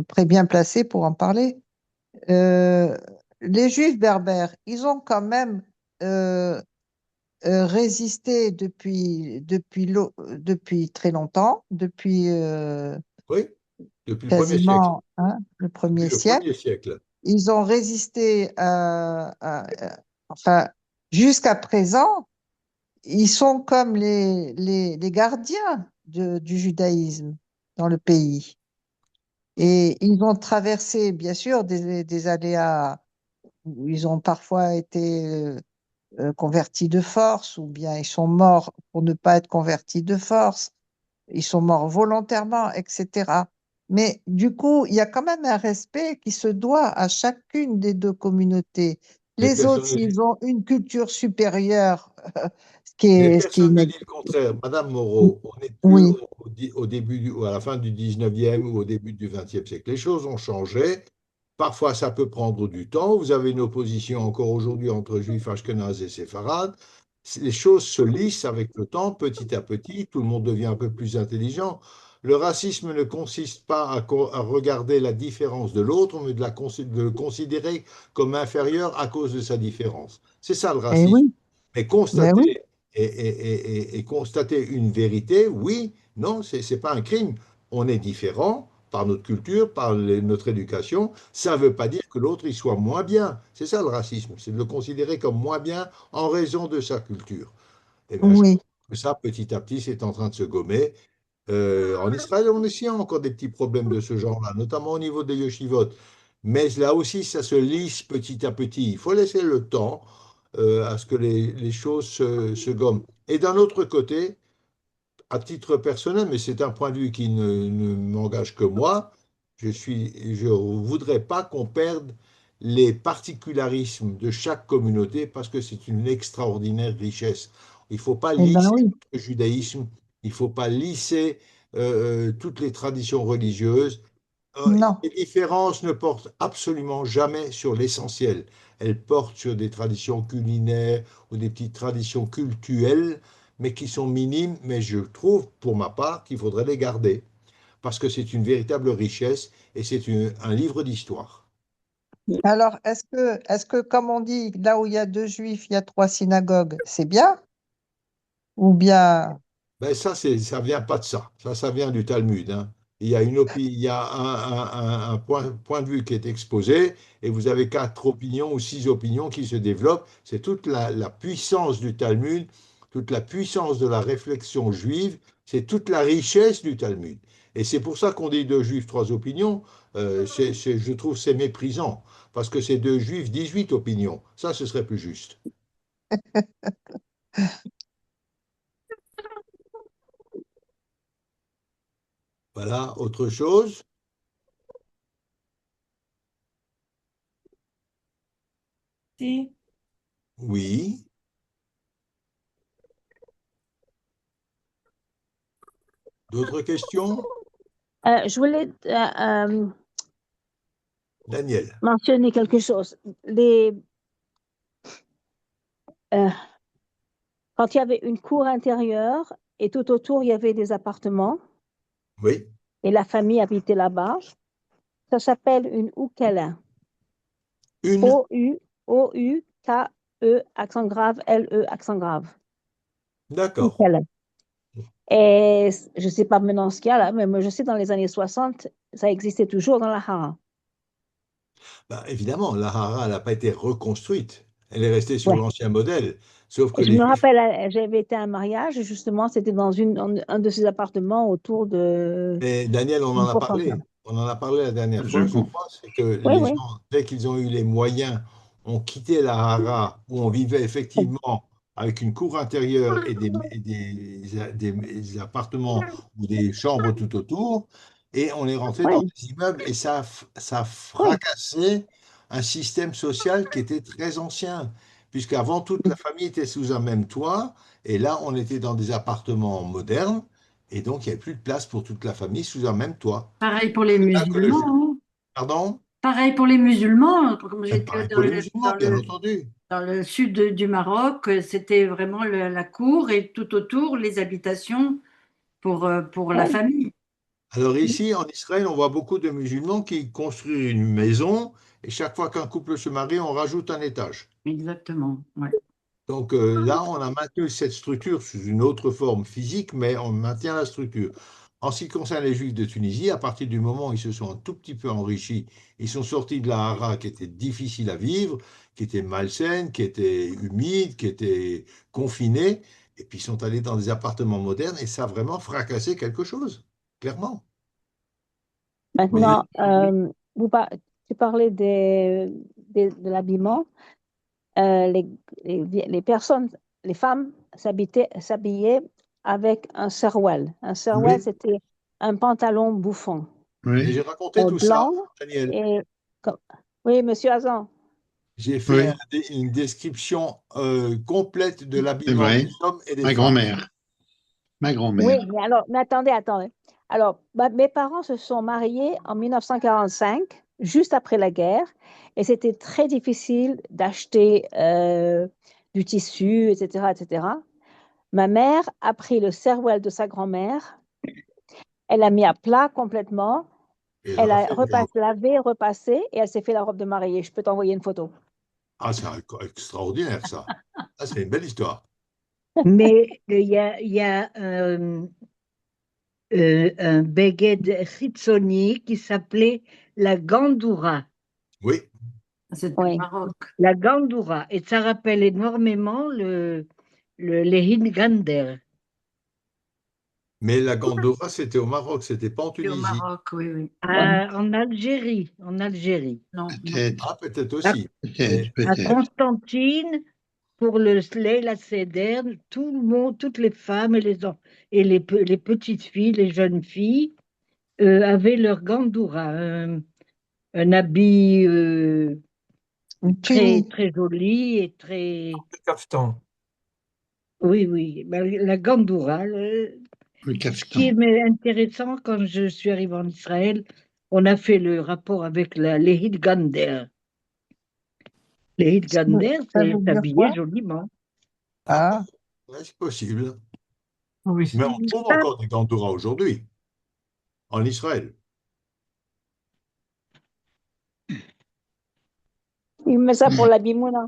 Speaker 5: près bien placée pour en parler. Euh, les Juifs berbères, ils ont quand même euh, résisté depuis très longtemps, depuis
Speaker 2: oui, depuis le premier siècle.
Speaker 5: quasiment hein, le
Speaker 2: Depuis
Speaker 5: premier
Speaker 2: le
Speaker 5: siècle.
Speaker 2: premier siècle.
Speaker 5: Ils ont résisté enfin, jusqu'à présent, ils sont comme les gardiens du judaïsme dans le pays. Et ils ont traversé, bien sûr, des aléas où ils ont parfois été convertis de force, ou bien ils sont morts pour ne pas être convertis de force, ils sont morts volontairement, etc. Mais du coup, il y a quand même un respect qui se doit à chacune des deux communautés.
Speaker 2: Mais
Speaker 5: Les autres,
Speaker 2: personne ne
Speaker 5: s'ils
Speaker 2: dit,
Speaker 5: ont une culture supérieure,
Speaker 2: mais
Speaker 5: ce qui
Speaker 2: personne ne
Speaker 5: n'est...
Speaker 2: dit le contraire. Madame Moreau, on n'est plus
Speaker 5: Oui,
Speaker 2: au début, ou à la fin du 19e ou au début du 20e siècle. Les choses ont changé. Parfois, ça peut prendre du temps. Vous avez une opposition encore aujourd'hui entre juifs ashkénazes et séfarades. Les choses se lissent avec le temps, petit à petit. Tout le monde devient un peu plus intelligent. Le racisme ne consiste pas à regarder la différence de l'autre, mais de le considérer comme inférieur à cause de sa différence. C'est ça le
Speaker 5: eh
Speaker 2: racisme.
Speaker 5: oui,
Speaker 2: Mais
Speaker 5: ben oui,
Speaker 2: constater et constater une vérité, oui, non, c'est pas un crime. On est différent par notre culture, par notre éducation. Ça ne veut pas dire que l'autre il soit moins bien. C'est ça le racisme, c'est de le considérer comme moins bien en raison de sa culture. Eh bien, je
Speaker 5: oui.
Speaker 2: pense que ça, petit à petit, c'est en train de se gommer. En Israël, on a aussi encore des petits problèmes de ce genre-là, notamment au niveau des yeshivot. Mais là aussi, ça se lisse petit à petit. Il faut laisser le temps à ce que les choses se gomment. Et d'un autre côté, à titre personnel, mais c'est un point de vue qui ne m'engage que moi, je voudrais pas qu'on perde les particularismes de chaque communauté parce que c'est une extraordinaire richesse. Il ne faut pas
Speaker 5: Eh ben
Speaker 2: lisser
Speaker 5: oui,
Speaker 2: le judaïsme, il ne faut pas lisser toutes les traditions religieuses.
Speaker 5: non.
Speaker 2: Les différences ne portent absolument jamais sur l'essentiel. Elles portent sur des traditions culinaires ou des petites traditions cultuelles, mais qui sont minimes, mais je trouve, pour ma part, qu'il faudrait les garder, parce que c'est une véritable richesse et c'est un livre d'histoire.
Speaker 5: Alors, comme on dit, là où il y a deux juifs, il y a trois synagogues, c'est bien? Ou bien,
Speaker 2: Ben ça vient pas de ça. Ça vient du Talmud, hein. Il y a un point de vue qui est exposé et vous avez quatre opinions ou six opinions qui se développent. C'est toute la puissance du Talmud, toute la puissance de la réflexion juive, c'est toute la richesse du Talmud. Et c'est pour ça qu'on dit deux juifs, trois opinions. Je trouve c'est méprisant parce que c'est deux juifs, 18 opinions. Ça, ce serait plus juste. Voilà, autre chose?
Speaker 6: Si.
Speaker 2: Oui. D'autres questions?
Speaker 6: Je voulais
Speaker 2: Daniel.
Speaker 7: mentionner quelque chose. Euh, quand il y avait une cour intérieure et tout autour, il y avait des appartements
Speaker 2: Oui.
Speaker 7: et la famille habitait là-bas, ça s'appelle une oukala.
Speaker 2: Une.
Speaker 7: O-U-K-E, accent grave, L-E, accent grave.
Speaker 2: D'accord.
Speaker 7: Oukala. Et je ne sais pas maintenant ce qu'il y a là, mais moi je sais dans les années 60, ça existait toujours dans la Hara.
Speaker 2: Bah, évidemment, la Hara n'a pas été reconstruite. Elle est restée sur
Speaker 7: Ouais.
Speaker 2: l'ancien modèle. Sauf que
Speaker 7: Et je
Speaker 2: les
Speaker 7: me
Speaker 2: Juifs.
Speaker 7: rappelle, j'avais été à un mariage, et justement, c'était dans un de ces appartements autour de
Speaker 2: Mais Daniel, on en
Speaker 7: une
Speaker 2: a
Speaker 7: cour comme ça.
Speaker 2: parlé. On en a parlé la dernière
Speaker 3: Je
Speaker 2: fois, je
Speaker 3: comprends.
Speaker 2: crois. C'est que
Speaker 7: Oui,
Speaker 2: les
Speaker 7: oui.
Speaker 2: gens, dès qu'ils ont eu les moyens, ont quitté la Hara, où on vivait effectivement avec une cour intérieure des appartements ou des chambres tout autour, et on est rentré dans
Speaker 7: Oui,
Speaker 2: des immeubles, et ça a
Speaker 7: oui.
Speaker 2: fracassé un système social qui était très ancien, puisqu'avant, toute la famille était sous un même toit, et là, on était dans des appartements modernes. Et donc, il n'y avait plus de place pour toute la famille sous un même toit.
Speaker 4: Pareil pour les
Speaker 2: C'est là que le
Speaker 4: musulmans,
Speaker 2: juif.
Speaker 4: hein.
Speaker 2: Pardon?
Speaker 4: Pareil pour les musulmans, comme j'étais
Speaker 2: Pareil pour les musulmans, bien entendu.
Speaker 4: dans le sud du Maroc, c'était vraiment la cour et tout autour les habitations pour la
Speaker 7: Oui.
Speaker 4: famille.
Speaker 2: Alors ici, en Israël, on voit beaucoup de musulmans qui construisent une maison et chaque fois qu'un couple se marie, on rajoute un étage.
Speaker 4: Exactement, ouais.
Speaker 2: Donc là, on a maintenu cette structure sous une autre forme physique, mais on maintient la structure. En ce qui concerne les Juifs de Tunisie, à partir du moment où ils se sont un tout petit peu enrichis, ils sont sortis de la hara qui était difficile à vivre, qui était malsaine, qui était humide, qui était confinée, et puis ils sont allés dans des appartements modernes et ça a vraiment fracassé quelque chose, clairement. Vous voyez?
Speaker 7: Maintenant, tu parlais de l'habillement. Euh, les, les personnes, les femmes s'habillaient avec un serwal. Un serwal,
Speaker 2: Oui,
Speaker 7: c'était un pantalon bouffant,
Speaker 2: mais
Speaker 3: Oui,
Speaker 2: j'ai raconté tout ça,
Speaker 7: blanc
Speaker 2: Daniel.
Speaker 7: et comme- oui, monsieur Hazan.
Speaker 2: J'ai fait
Speaker 3: oui,
Speaker 2: une description complète de
Speaker 3: c'est
Speaker 2: l'habillement
Speaker 3: vrai.
Speaker 2: des hommes et des
Speaker 3: Ma
Speaker 2: femmes.
Speaker 3: grand-mère. Ma
Speaker 7: Oui,
Speaker 3: grand-mère.
Speaker 7: mais attendez, attendez. Alors, mes parents se sont mariés en 1945, juste après la guerre, et c'était très difficile d'acheter du tissu, etc., etc. Ma mère a pris le serwal de sa grand-mère, elle l'a mis à plat complètement,
Speaker 2: Et elle
Speaker 7: elle
Speaker 2: en a
Speaker 7: a
Speaker 2: fait une robe.
Speaker 7: repassé, lavé, repassé, et elle s'est fait la robe de mariée. Je peux t'envoyer une photo.
Speaker 2: Ah, c'est extraordinaire ça. Ah, c'est une belle histoire.
Speaker 8: Mais il y a un beged chitzoni qui s'appelait la gandoura.
Speaker 2: Oui,
Speaker 4: C'est du
Speaker 7: Oui.
Speaker 4: Maroc.
Speaker 8: La gandoura. Et ça rappelle énormément le Lehin Gander.
Speaker 2: mais la Gandora, c'était au Maroc, c'était pas en
Speaker 4: C'est au
Speaker 2: Tunisie.
Speaker 4: Maroc, oui, oui.
Speaker 8: En Algérie. En Algérie.
Speaker 4: Non, non.
Speaker 3: Peut-être,
Speaker 2: Ah, peut-être
Speaker 8: À,
Speaker 2: aussi.
Speaker 3: peut-être,
Speaker 2: Mais
Speaker 8: à
Speaker 3: peut-être.
Speaker 8: Constantine, pour le Leila Seder, tout le monde, toutes les femmes et les petites filles, les jeunes filles, avaient leur gandoura, un habit
Speaker 5: Une
Speaker 8: très,
Speaker 5: tunique.
Speaker 8: très joli et très.
Speaker 9: Le cafetan.
Speaker 8: Oui, oui, ben, la gandoura.
Speaker 3: Le
Speaker 8: Ce qui
Speaker 3: cafetan.
Speaker 8: est intéressant, quand je suis arrivée en Israël, on a fait le rapport avec les Hitgander. Les Hitgander,
Speaker 5: Ça
Speaker 8: c'est
Speaker 5: veut dire
Speaker 8: habillé
Speaker 5: quoi?
Speaker 8: joliment.
Speaker 2: ah,
Speaker 5: Ah,
Speaker 2: ouais, c'est possible.
Speaker 9: Oui,
Speaker 2: Mais on trouve
Speaker 8: Ah,
Speaker 2: encore des Gandoras aujourd'hui, en Israël.
Speaker 7: Il met ça pour la bimouna.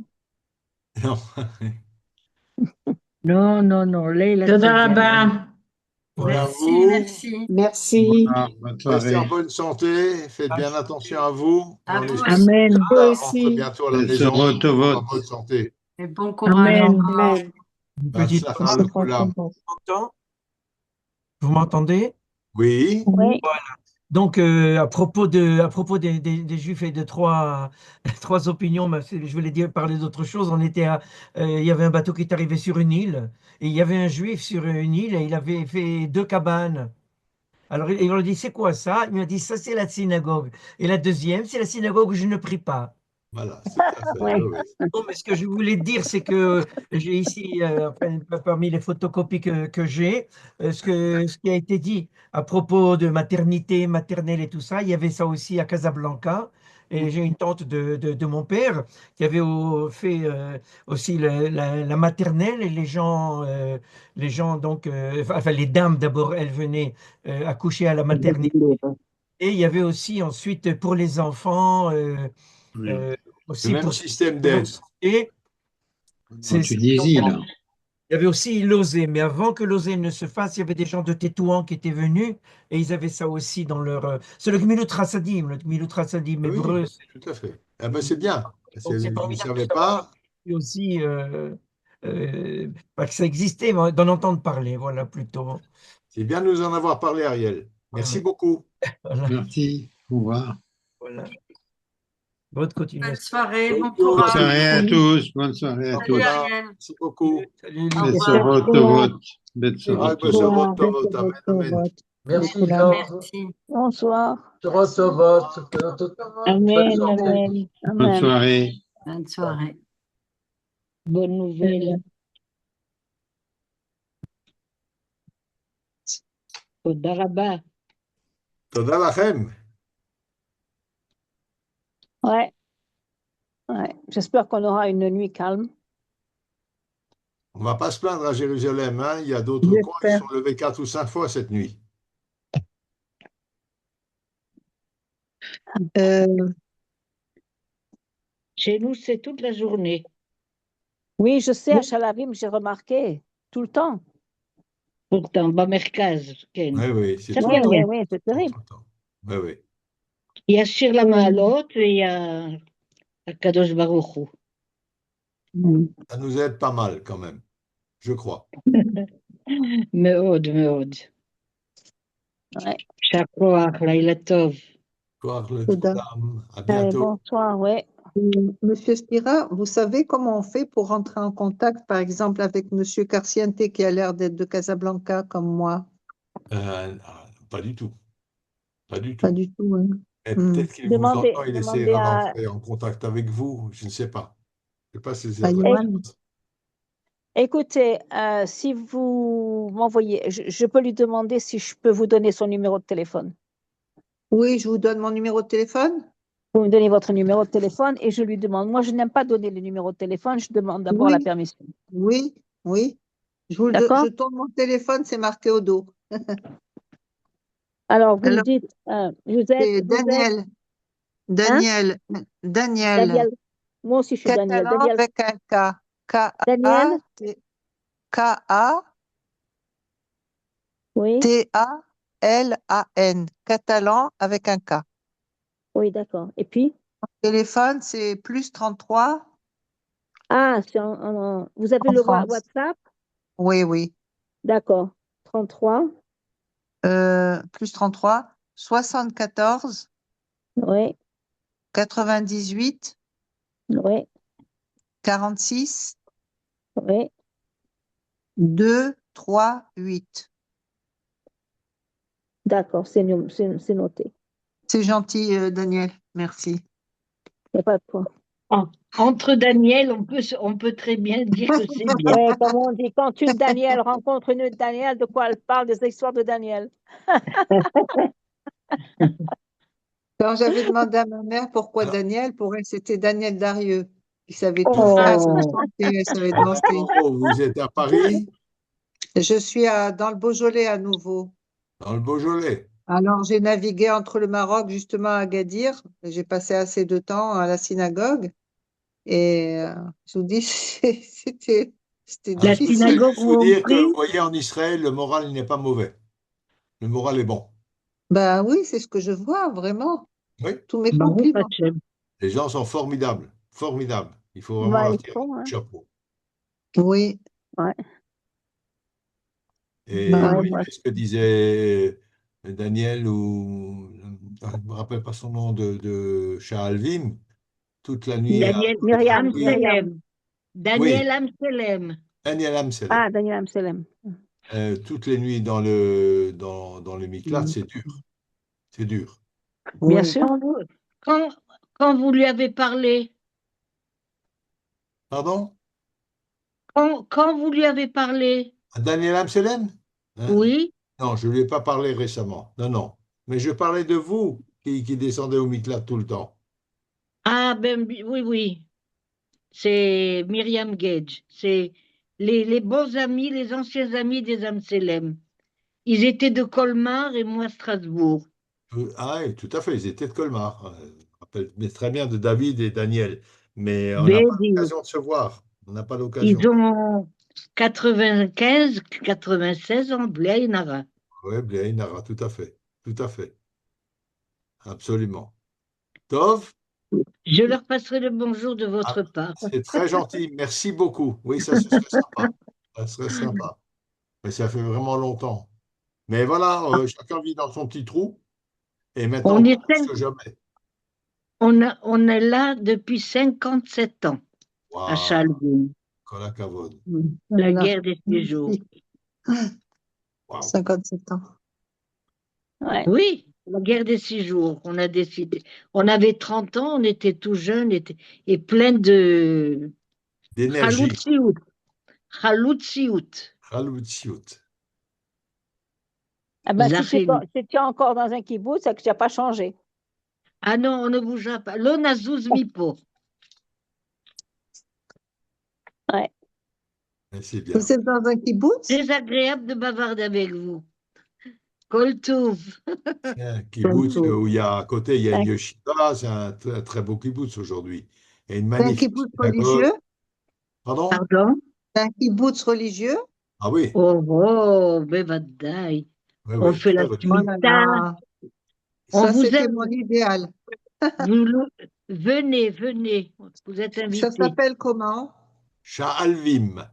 Speaker 2: Non.
Speaker 8: non, non, non, Leila
Speaker 6: תודה
Speaker 8: Seder.
Speaker 6: רבה.
Speaker 2: Voilà
Speaker 4: Merci,
Speaker 2: vous.
Speaker 4: merci.
Speaker 6: Merci.
Speaker 3: Ah, bonne
Speaker 2: Restez en
Speaker 3: soirée.
Speaker 2: bonne santé. Faites bien attention à vous. Et
Speaker 4: À
Speaker 2: on
Speaker 4: vous
Speaker 2: espère
Speaker 4: aussi.
Speaker 2: que
Speaker 8: Amen,
Speaker 6: Toi
Speaker 2: Anna rentre
Speaker 6: aussi.
Speaker 2: bientôt à la
Speaker 3: Se
Speaker 2: maison en
Speaker 3: vote.
Speaker 2: bonne santé.
Speaker 4: Et bon courage.
Speaker 8: amen.
Speaker 6: Amen.
Speaker 9: une petite
Speaker 2: בהצלחה
Speaker 9: pause.
Speaker 5: c'est pas
Speaker 2: לכולם.
Speaker 5: bon.
Speaker 9: Vous m'entendez?
Speaker 2: Oui,
Speaker 7: Oui.
Speaker 9: Donc, à propos des Juifs et de trois opinions, mais je voulais parler d'autre chose. Il y avait un bateau qui est arrivé sur une île et il y avait un Juif sur une île et il avait fait deux cabanes. Alors, il leur dit, c'est quoi ça? Il m'a dit, ça, c'est la synagogue. Et la deuxième, c'est la synagogue où je ne prie pas.
Speaker 2: voilà, tout à fait.
Speaker 7: Ouais.
Speaker 2: Oui, oui.
Speaker 9: Non, mais ce que je voulais dire, c'est que j'ai ici, enfin, parmi les photocopies que j'ai, ce qui a été dit à propos de maternité, maternelle et tout ça, il y avait ça aussi à Casablanca. Et j'ai une tante de mon père qui avait fait aussi la maternelle et les gens donc, enfin les dames d'abord, elles venaient accoucher à la maternité. Et il y avait aussi ensuite pour les enfants,
Speaker 3: Oui.
Speaker 9: euh,
Speaker 2: Le
Speaker 9: aussi
Speaker 2: même
Speaker 9: pour
Speaker 2: système d'aide.
Speaker 9: et
Speaker 3: En Tunisie, là.
Speaker 9: il y avait aussi l'osé, mais avant que l'osé ne se fasse, il y avait des gens de Tétouan qui étaient venus et ils avaient ça aussi dans leur. C'est le Gmilut Rassadim,
Speaker 2: Oui,
Speaker 9: hébreu.
Speaker 2: tout à fait. Ah ben, c'est bien.
Speaker 9: Donc c'est
Speaker 2: Je ne
Speaker 9: formidable de
Speaker 2: savais
Speaker 9: savoir
Speaker 2: pas.
Speaker 9: aussi pas que ça existait, mais d'en entendre parler, voilà plutôt.
Speaker 2: C'est bien de nous en avoir parlé, Ariel. Merci
Speaker 9: Ouais,
Speaker 2: beaucoup.
Speaker 9: voilà,
Speaker 3: Merci. Au revoir.
Speaker 9: voilà. Bonne
Speaker 4: Bonne
Speaker 9: continuation.
Speaker 4: soirée, bon
Speaker 2: Bonjour.
Speaker 3: Bonne
Speaker 4: courage.
Speaker 3: soirée à tous. Bonne soirée à
Speaker 4: Salut
Speaker 3: tous.
Speaker 4: Ariel.
Speaker 2: Merci beaucoup.
Speaker 9: Salut,
Speaker 4: Au
Speaker 9: Lydie.
Speaker 4: revoir.
Speaker 3: Betsorot Tovot.
Speaker 2: Ah,
Speaker 3: Betsorot
Speaker 2: ben, ça va,
Speaker 3: Tovot.
Speaker 2: ça va. Amen, amen.
Speaker 6: Merci,
Speaker 5: Beaucoup
Speaker 6: Georges.
Speaker 4: Merci.
Speaker 7: Bonsoir.
Speaker 6: Je reçois votre. Bonne
Speaker 8: Amen,
Speaker 6: soirée.
Speaker 8: amen.
Speaker 3: Bonne
Speaker 7: Amen.
Speaker 3: soirée.
Speaker 4: Bonne soirée.
Speaker 8: Bonne nouvelle. Toda Rabba.
Speaker 2: Toda lachem.
Speaker 7: Ouais, ouais. J'espère qu'on aura une nuit calme.
Speaker 2: On ne va pas se plaindre à Jérusalem, hein. Il y a d'autres coins qui sont levés 4 ou 5 fois cette nuit.
Speaker 5: Euh,
Speaker 8: Chez nous, c'est toute la journée.
Speaker 7: Oui, je sais, à Chalavim, j'ai remarqué tout le temps.
Speaker 8: Pourtant, Bamerkaz, Ken.
Speaker 2: Oui, oui, c'est
Speaker 8: Ça
Speaker 2: tout
Speaker 7: Oui,
Speaker 2: le temps.
Speaker 7: oui,
Speaker 8: vient.
Speaker 7: oui, c'est terrible.
Speaker 2: Tout le temps. Oui, oui.
Speaker 8: Il y a Shir la Maalot et il y a Kadosh Baruch Hu.
Speaker 2: Ça nous aide pas mal quand même, je crois.
Speaker 8: מאוד, מאוד.
Speaker 7: Ouais.
Speaker 8: Shakoach, Laila Tov.
Speaker 2: Gloire le
Speaker 5: Soudain.
Speaker 2: Koulam. À
Speaker 7: Allez,
Speaker 2: bientôt.
Speaker 7: bonsoir, ouais.
Speaker 5: Monsieur Spira, vous savez comment on fait pour rentrer en contact, par exemple, avec Monsieur Carciente, qui a l'air d'être de Casablanca, comme moi?
Speaker 2: Pas du tout. Pas du
Speaker 5: Pas
Speaker 2: tout.
Speaker 5: du tout, hein.
Speaker 2: Et
Speaker 5: Hmm.
Speaker 2: peut-être qu'il vous entend, il
Speaker 7: Demandez
Speaker 2: essaiera
Speaker 7: à,
Speaker 2: d'entrer en contact avec vous. Je ne sais pas. Je ne sais pas si c'est
Speaker 5: À
Speaker 2: vrai.
Speaker 5: Johan.
Speaker 7: écoutez, si vous m'envoyez, je peux lui demander si je peux vous donner son numéro de téléphone.
Speaker 5: Oui, je vous donne mon numéro de téléphone.
Speaker 7: Vous me donnez votre numéro de téléphone et je lui demande. Moi, je n'aime pas donner le numéro de téléphone, je demande d'abord la
Speaker 5: Oui,
Speaker 7: permission.
Speaker 5: oui, oui.
Speaker 7: D'accord?
Speaker 5: Je tourne mon téléphone, c'est marqué au dos.
Speaker 7: Alors, vous me
Speaker 5: Alors,
Speaker 7: dites,
Speaker 5: c'est
Speaker 7: vous êtes, hein?
Speaker 5: Daniel,
Speaker 7: Daniel. Moi aussi, je suis Daniel.
Speaker 5: Catalan
Speaker 7: Daniel,
Speaker 5: avec un K.
Speaker 7: Daniel, oui,
Speaker 5: K-A-T-A-L-A-N. Catalan avec un K.
Speaker 7: oui, d'accord. Et puis,
Speaker 5: Téléphone, c'est plus 33
Speaker 7: vous avez
Speaker 5: en
Speaker 7: le
Speaker 5: France.
Speaker 7: WhatsApp?
Speaker 5: Oui, oui.
Speaker 7: D'accord. 33,
Speaker 5: Plus 33, 74,
Speaker 7: oui,
Speaker 5: 98,
Speaker 7: oui,
Speaker 5: 46,
Speaker 7: oui.
Speaker 5: 2, 3, 8.
Speaker 7: D'accord, c'est noté.
Speaker 5: C'est gentil, Daniel. Merci.
Speaker 7: Il n'y a pas de point.
Speaker 8: Entre Daniel, on peut très bien dire que c'est bien.
Speaker 7: Oui, comme on dit, quand une Daniel rencontre une autre Daniel, de quoi elle parle? Des histoires de Daniel.
Speaker 5: Quand j'avais demandé à ma mère pourquoi
Speaker 2: Alors,
Speaker 5: Daniel, pour elle, c'était Daniel Darieux. Il savait tout faire, il savait
Speaker 8: Oh,
Speaker 5: chanter, il savait
Speaker 2: à
Speaker 5: danser.
Speaker 2: nouveau, vous êtes à Paris,
Speaker 5: Je suis dans le Beaujolais à nouveau.
Speaker 2: dans le Beaujolais.
Speaker 5: Alors, j'ai navigué entre le Maroc, justement à Agadir. J'ai passé assez de temps à la synagogue. Et je vous dis, c'était
Speaker 2: Ah,
Speaker 8: la
Speaker 2: je peux
Speaker 5: difficile.
Speaker 8: synagogue
Speaker 2: juste
Speaker 8: où
Speaker 2: vous
Speaker 8: on
Speaker 2: dire que,
Speaker 8: prie,
Speaker 2: vous voyez, en Israël, le moral n'est pas mauvais. Le moral est bon.
Speaker 5: Ben oui, c'est ce que je vois, vraiment.
Speaker 2: Oui,
Speaker 5: Tous mes
Speaker 8: Baruch
Speaker 5: compliments.
Speaker 8: Hashem.
Speaker 2: les gens sont formidables. Formidables. Il faut vraiment
Speaker 7: Bah,
Speaker 2: leur
Speaker 7: il
Speaker 2: tirer
Speaker 7: faut,
Speaker 2: le
Speaker 7: hein.
Speaker 2: chapeau.
Speaker 5: Oui,
Speaker 7: Ouais,
Speaker 2: Et
Speaker 5: ben
Speaker 7: ouais,
Speaker 2: oui,
Speaker 7: ouais.
Speaker 2: mais ce que disait Daniel, ou je ne me rappelle pas son nom, de Sha'alvim, toute la nuit à
Speaker 8: Daniel
Speaker 7: Myriam.
Speaker 8: Amselem.
Speaker 2: oui,
Speaker 8: Daniel Amselem.
Speaker 2: Daniel Amselem.
Speaker 7: Ah, Daniel Amselem.
Speaker 2: Toutes les nuits dans le Miklat, c'est dur. C'est dur.
Speaker 7: Bien
Speaker 5: oui.
Speaker 7: sûr.
Speaker 8: Quand, quand vous lui avez parlé,
Speaker 2: Pardon?
Speaker 8: quand vous lui avez parlé,
Speaker 2: Daniel Amselem? Hein?
Speaker 8: oui,
Speaker 2: Non, je ne lui ai pas parlé récemment. Non, non. Mais je parlais de vous qui descendez au Miklat tout le temps.
Speaker 8: Ah, ben oui, oui. C'est Myriam Gage. C'est les bons amis, les anciens amis des Amselem. Ils étaient de Colmar et moi Strasbourg.
Speaker 2: Ah oui, tout à fait, ils étaient de Colmar. Je me rappelle mais très bien de David et Daniel, mais on n'a pas
Speaker 8: Bédio.
Speaker 2: l'occasion de se voir. On n'a pas
Speaker 8: Ils
Speaker 2: l'occasion.
Speaker 8: ont 95, 96 ans, Blaye Nara.
Speaker 2: Oui, bien, Nara, tout à fait. Tout à fait. Absolument. Tov,
Speaker 8: Je leur passerai le bonjour de votre
Speaker 2: ah,
Speaker 8: part.
Speaker 2: c'est très gentil. Merci beaucoup. Oui, ça, ce serait sympa. Ça serait sympa. Mais ça fait vraiment longtemps. Mais voilà, chacun vit dans son petit trou. Et maintenant,
Speaker 8: On est,
Speaker 2: plus que jamais.
Speaker 8: on est là depuis 57 ans à
Speaker 2: Waouh,
Speaker 8: Charleville.
Speaker 2: Kolakavod.
Speaker 8: La
Speaker 5: Voilà.
Speaker 8: guerre des séjours.
Speaker 2: Waouh.
Speaker 5: 57 ans.
Speaker 7: Ouais.
Speaker 8: Oui, la guerre des 6 jours. On a décidé. On avait 30 ans, on était tout jeunes et plein de
Speaker 2: D'énergie.
Speaker 8: Khaloutsiout. Khaloutsiout.
Speaker 2: Khaloutsiout.
Speaker 7: Ah ben, si
Speaker 8: Zahel.
Speaker 7: si tu es encore dans un kibbutz, c'est que tu n'as pas changé.
Speaker 8: Ah non, on ne bougea pas. L'onazouz mipo.
Speaker 7: Ouais.
Speaker 2: Mais c'est bien.
Speaker 5: Vous êtes dans un kibbutz?
Speaker 8: Très agréable de bavarder avec vous. Kol Tov.
Speaker 2: C'est un kibbutz où il y a à côté, il y a une yeshiva. C'est un très beau kibbutz aujourd'hui. Et une
Speaker 5: C'est un
Speaker 2: magnifique
Speaker 5: kibbutz
Speaker 2: synagogue.
Speaker 5: religieux?
Speaker 2: Pardon?
Speaker 8: Pardon?
Speaker 5: C'est un kibbutz religieux?
Speaker 2: Ah oui,
Speaker 8: Oh, oh, bevadai.
Speaker 2: oui,
Speaker 8: On
Speaker 2: oui,
Speaker 8: fait
Speaker 2: très
Speaker 8: la
Speaker 5: Oh
Speaker 2: religieux.
Speaker 5: là
Speaker 8: smita.
Speaker 5: là,
Speaker 8: On
Speaker 5: ça
Speaker 8: vous
Speaker 5: c'était
Speaker 8: aime.
Speaker 5: mon idéal.
Speaker 8: Venez, venez. Vous êtes
Speaker 5: Ça
Speaker 8: invités.
Speaker 5: s'appelle comment?
Speaker 2: Sha'alvim.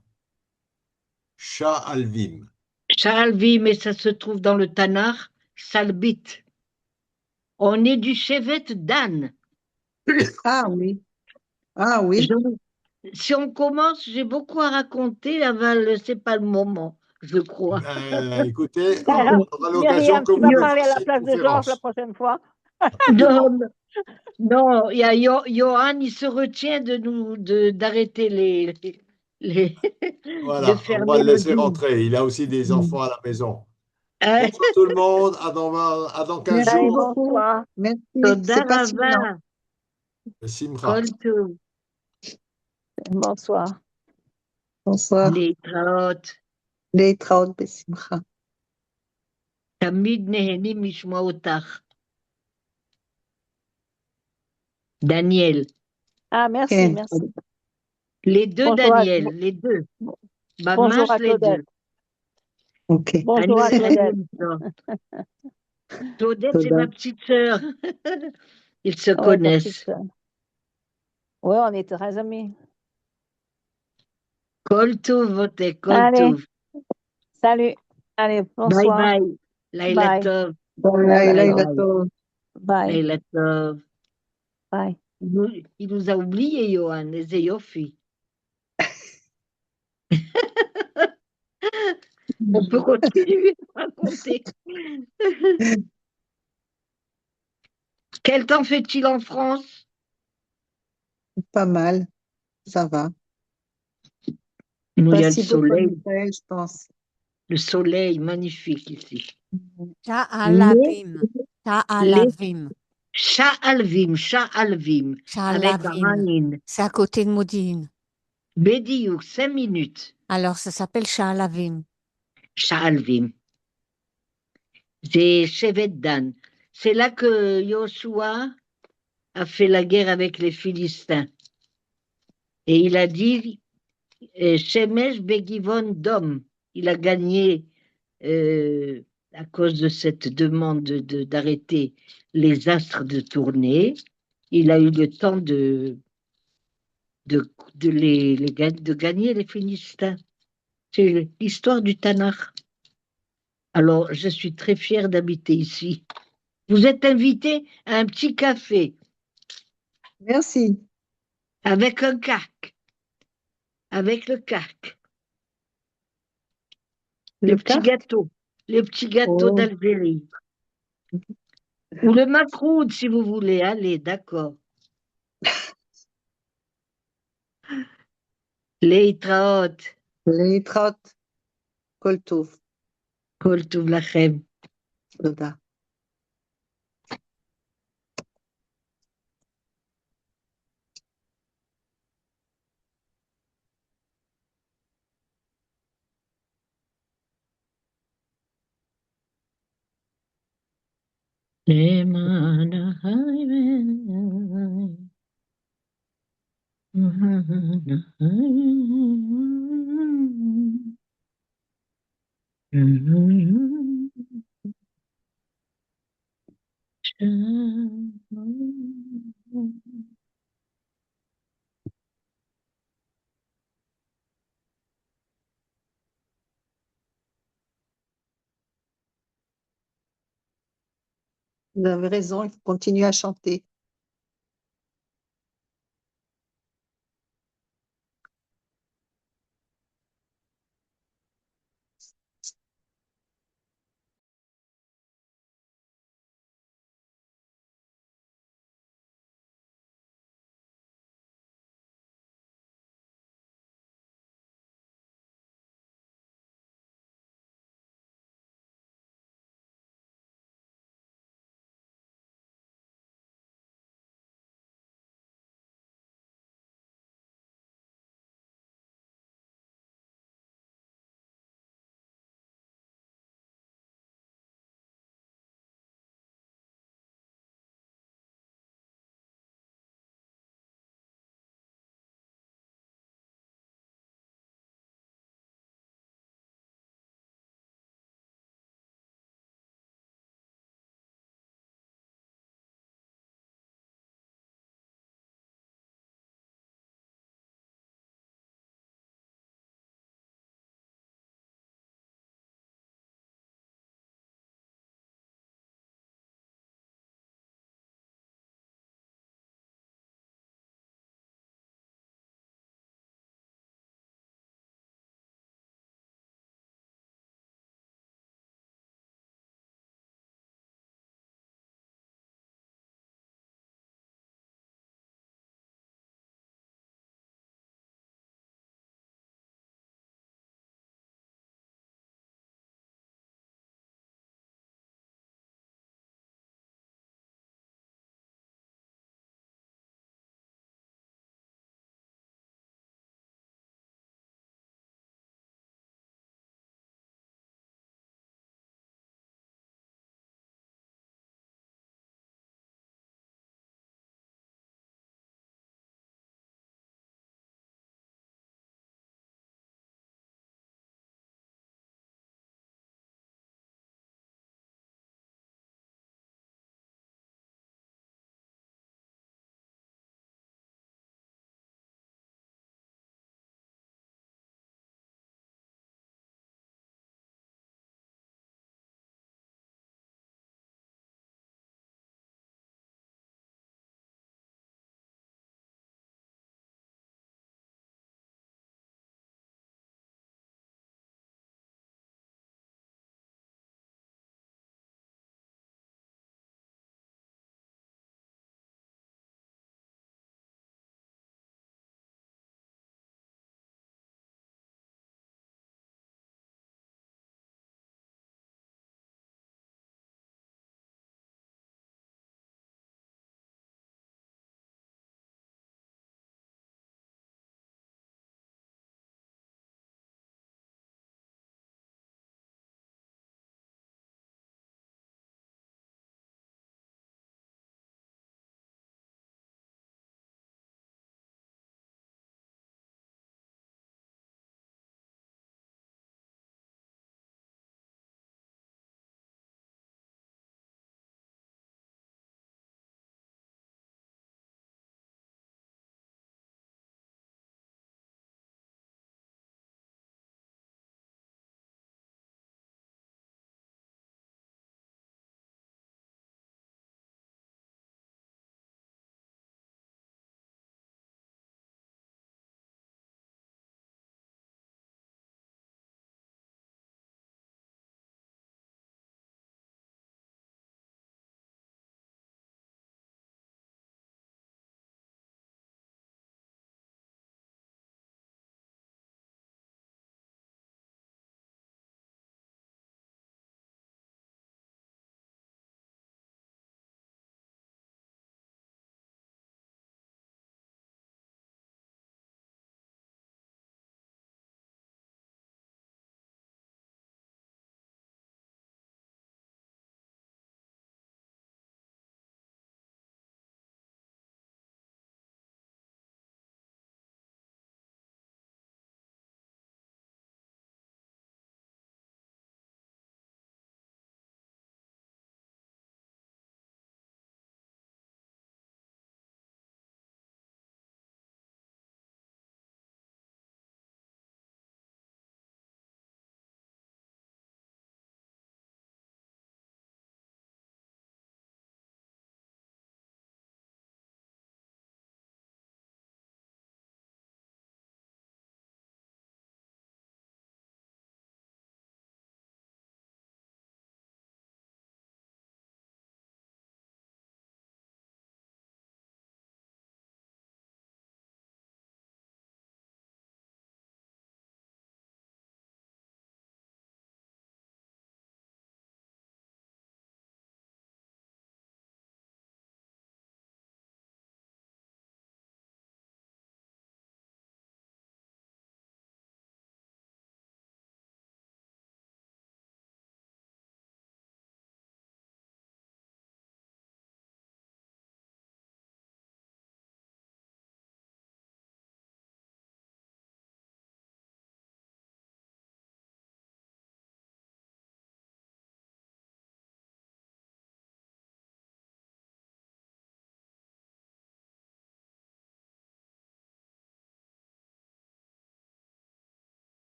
Speaker 2: Sha'alvim.
Speaker 8: Charleville, mais ça se trouve dans le Tanar, Salbit. On est du Chevet Dan.
Speaker 5: Ah oui, ah oui.
Speaker 8: Si on commence, j'ai beaucoup à raconter, Aval, c'est pas le moment, je crois.
Speaker 2: Écoutez,
Speaker 7: Alors,
Speaker 2: on aura l'occasion
Speaker 7: Myriam,
Speaker 2: que
Speaker 7: tu
Speaker 2: vous
Speaker 7: vas
Speaker 2: me
Speaker 7: parler à la
Speaker 2: fassiez une
Speaker 7: place de Georges la
Speaker 2: conférence.
Speaker 7: prochaine fois.
Speaker 8: Non,
Speaker 2: Absolument.
Speaker 8: non, il y a Johan, il se retient d'arrêter les de
Speaker 2: Voilà, on va
Speaker 8: fermer
Speaker 2: le
Speaker 8: le
Speaker 2: laisser
Speaker 8: Zoom.
Speaker 2: rentrer. Il a aussi des enfants à la maison.
Speaker 8: Hein?
Speaker 2: Bonsoir tout le monde. À dans 15
Speaker 5: Merci
Speaker 7: Allez,
Speaker 2: jours.
Speaker 5: beaucoup.
Speaker 7: bonsoir.
Speaker 5: Merci, c'est passionnant.
Speaker 8: Todarava,
Speaker 2: Simra.
Speaker 8: Koltou,
Speaker 7: Bonsoir.
Speaker 5: Bonsoir.
Speaker 8: Leitraot,
Speaker 5: להתראות בשמחה.
Speaker 8: תמיד נהנים לשמוע אותך. Daniel,
Speaker 7: Ah, merci,
Speaker 5: כן.
Speaker 7: merci.
Speaker 8: les deux
Speaker 7: Bonjour à,
Speaker 8: Daniel, les deux,
Speaker 7: bonjour
Speaker 8: ממש
Speaker 7: à
Speaker 8: les
Speaker 7: Claudette.
Speaker 8: deux.
Speaker 5: אוקיי.
Speaker 7: Bonjour à
Speaker 8: אני
Speaker 7: Claudette.
Speaker 8: Claudette, c'est
Speaker 5: תודה.
Speaker 8: ma petite sœur. Ils se
Speaker 7: Ouais, ta petite
Speaker 8: connaissent.
Speaker 7: sœur. Ouais, on est très amis.
Speaker 8: Kol tov, voté, kol
Speaker 7: Allez,
Speaker 8: tov.
Speaker 7: salut. Allez,
Speaker 8: Bye
Speaker 7: bonsoir.
Speaker 8: bye. Laila
Speaker 7: Bye.
Speaker 8: tov.
Speaker 5: ביי,
Speaker 7: Laila
Speaker 5: לילה
Speaker 7: Tov.
Speaker 5: טוב.
Speaker 7: Bye.
Speaker 8: Laila tov.
Speaker 7: Bye.
Speaker 8: Il nous a oublié, Johan, et Yofi. On peut continuer à raconter. Quel temps fait-il en France?
Speaker 5: pas mal, ça va.
Speaker 8: Nous, il y
Speaker 5: Pas
Speaker 8: a le
Speaker 5: si beau qu'en
Speaker 8: soleil.
Speaker 5: Israël, je pense.
Speaker 8: Le soleil magnifique ici.
Speaker 10: Sha'alavim,
Speaker 8: Les
Speaker 10: Sha'alavim,
Speaker 8: Sha'alvim, Sha'alvim, avec
Speaker 10: Sha'alavim.
Speaker 8: Ain.
Speaker 10: C'est à côté de Moudine.
Speaker 8: Bédiouk, 5 minutes.
Speaker 10: Alors, ça s'appelle Sha'alavim.
Speaker 8: Sha'alvim. C'est Shevet Dan. C'est là que Yoshua a fait la guerre avec les Philistins. Et il a dit Shemesh Begivon Dom. Il a gagné à cause de cette demande d'arrêter les astres de tourner. Il a eu le temps de gagner les Philistins. C'est l'histoire du Tanakh. Alors, je suis très fière d'habiter ici. Vous êtes invité à un petit café
Speaker 5: Merci.
Speaker 8: avec un cac, avec le cac,
Speaker 5: Le carte?
Speaker 8: les petits gâteaux
Speaker 5: Oh.
Speaker 8: d'Algérie. Ou le macroud, si vous voulez. Allez, d'accord. Leitraot,
Speaker 5: להתראות. כל טוב.
Speaker 8: kol tov lachem.
Speaker 5: תודה. Vous avez raison, il faut continuer à chanter.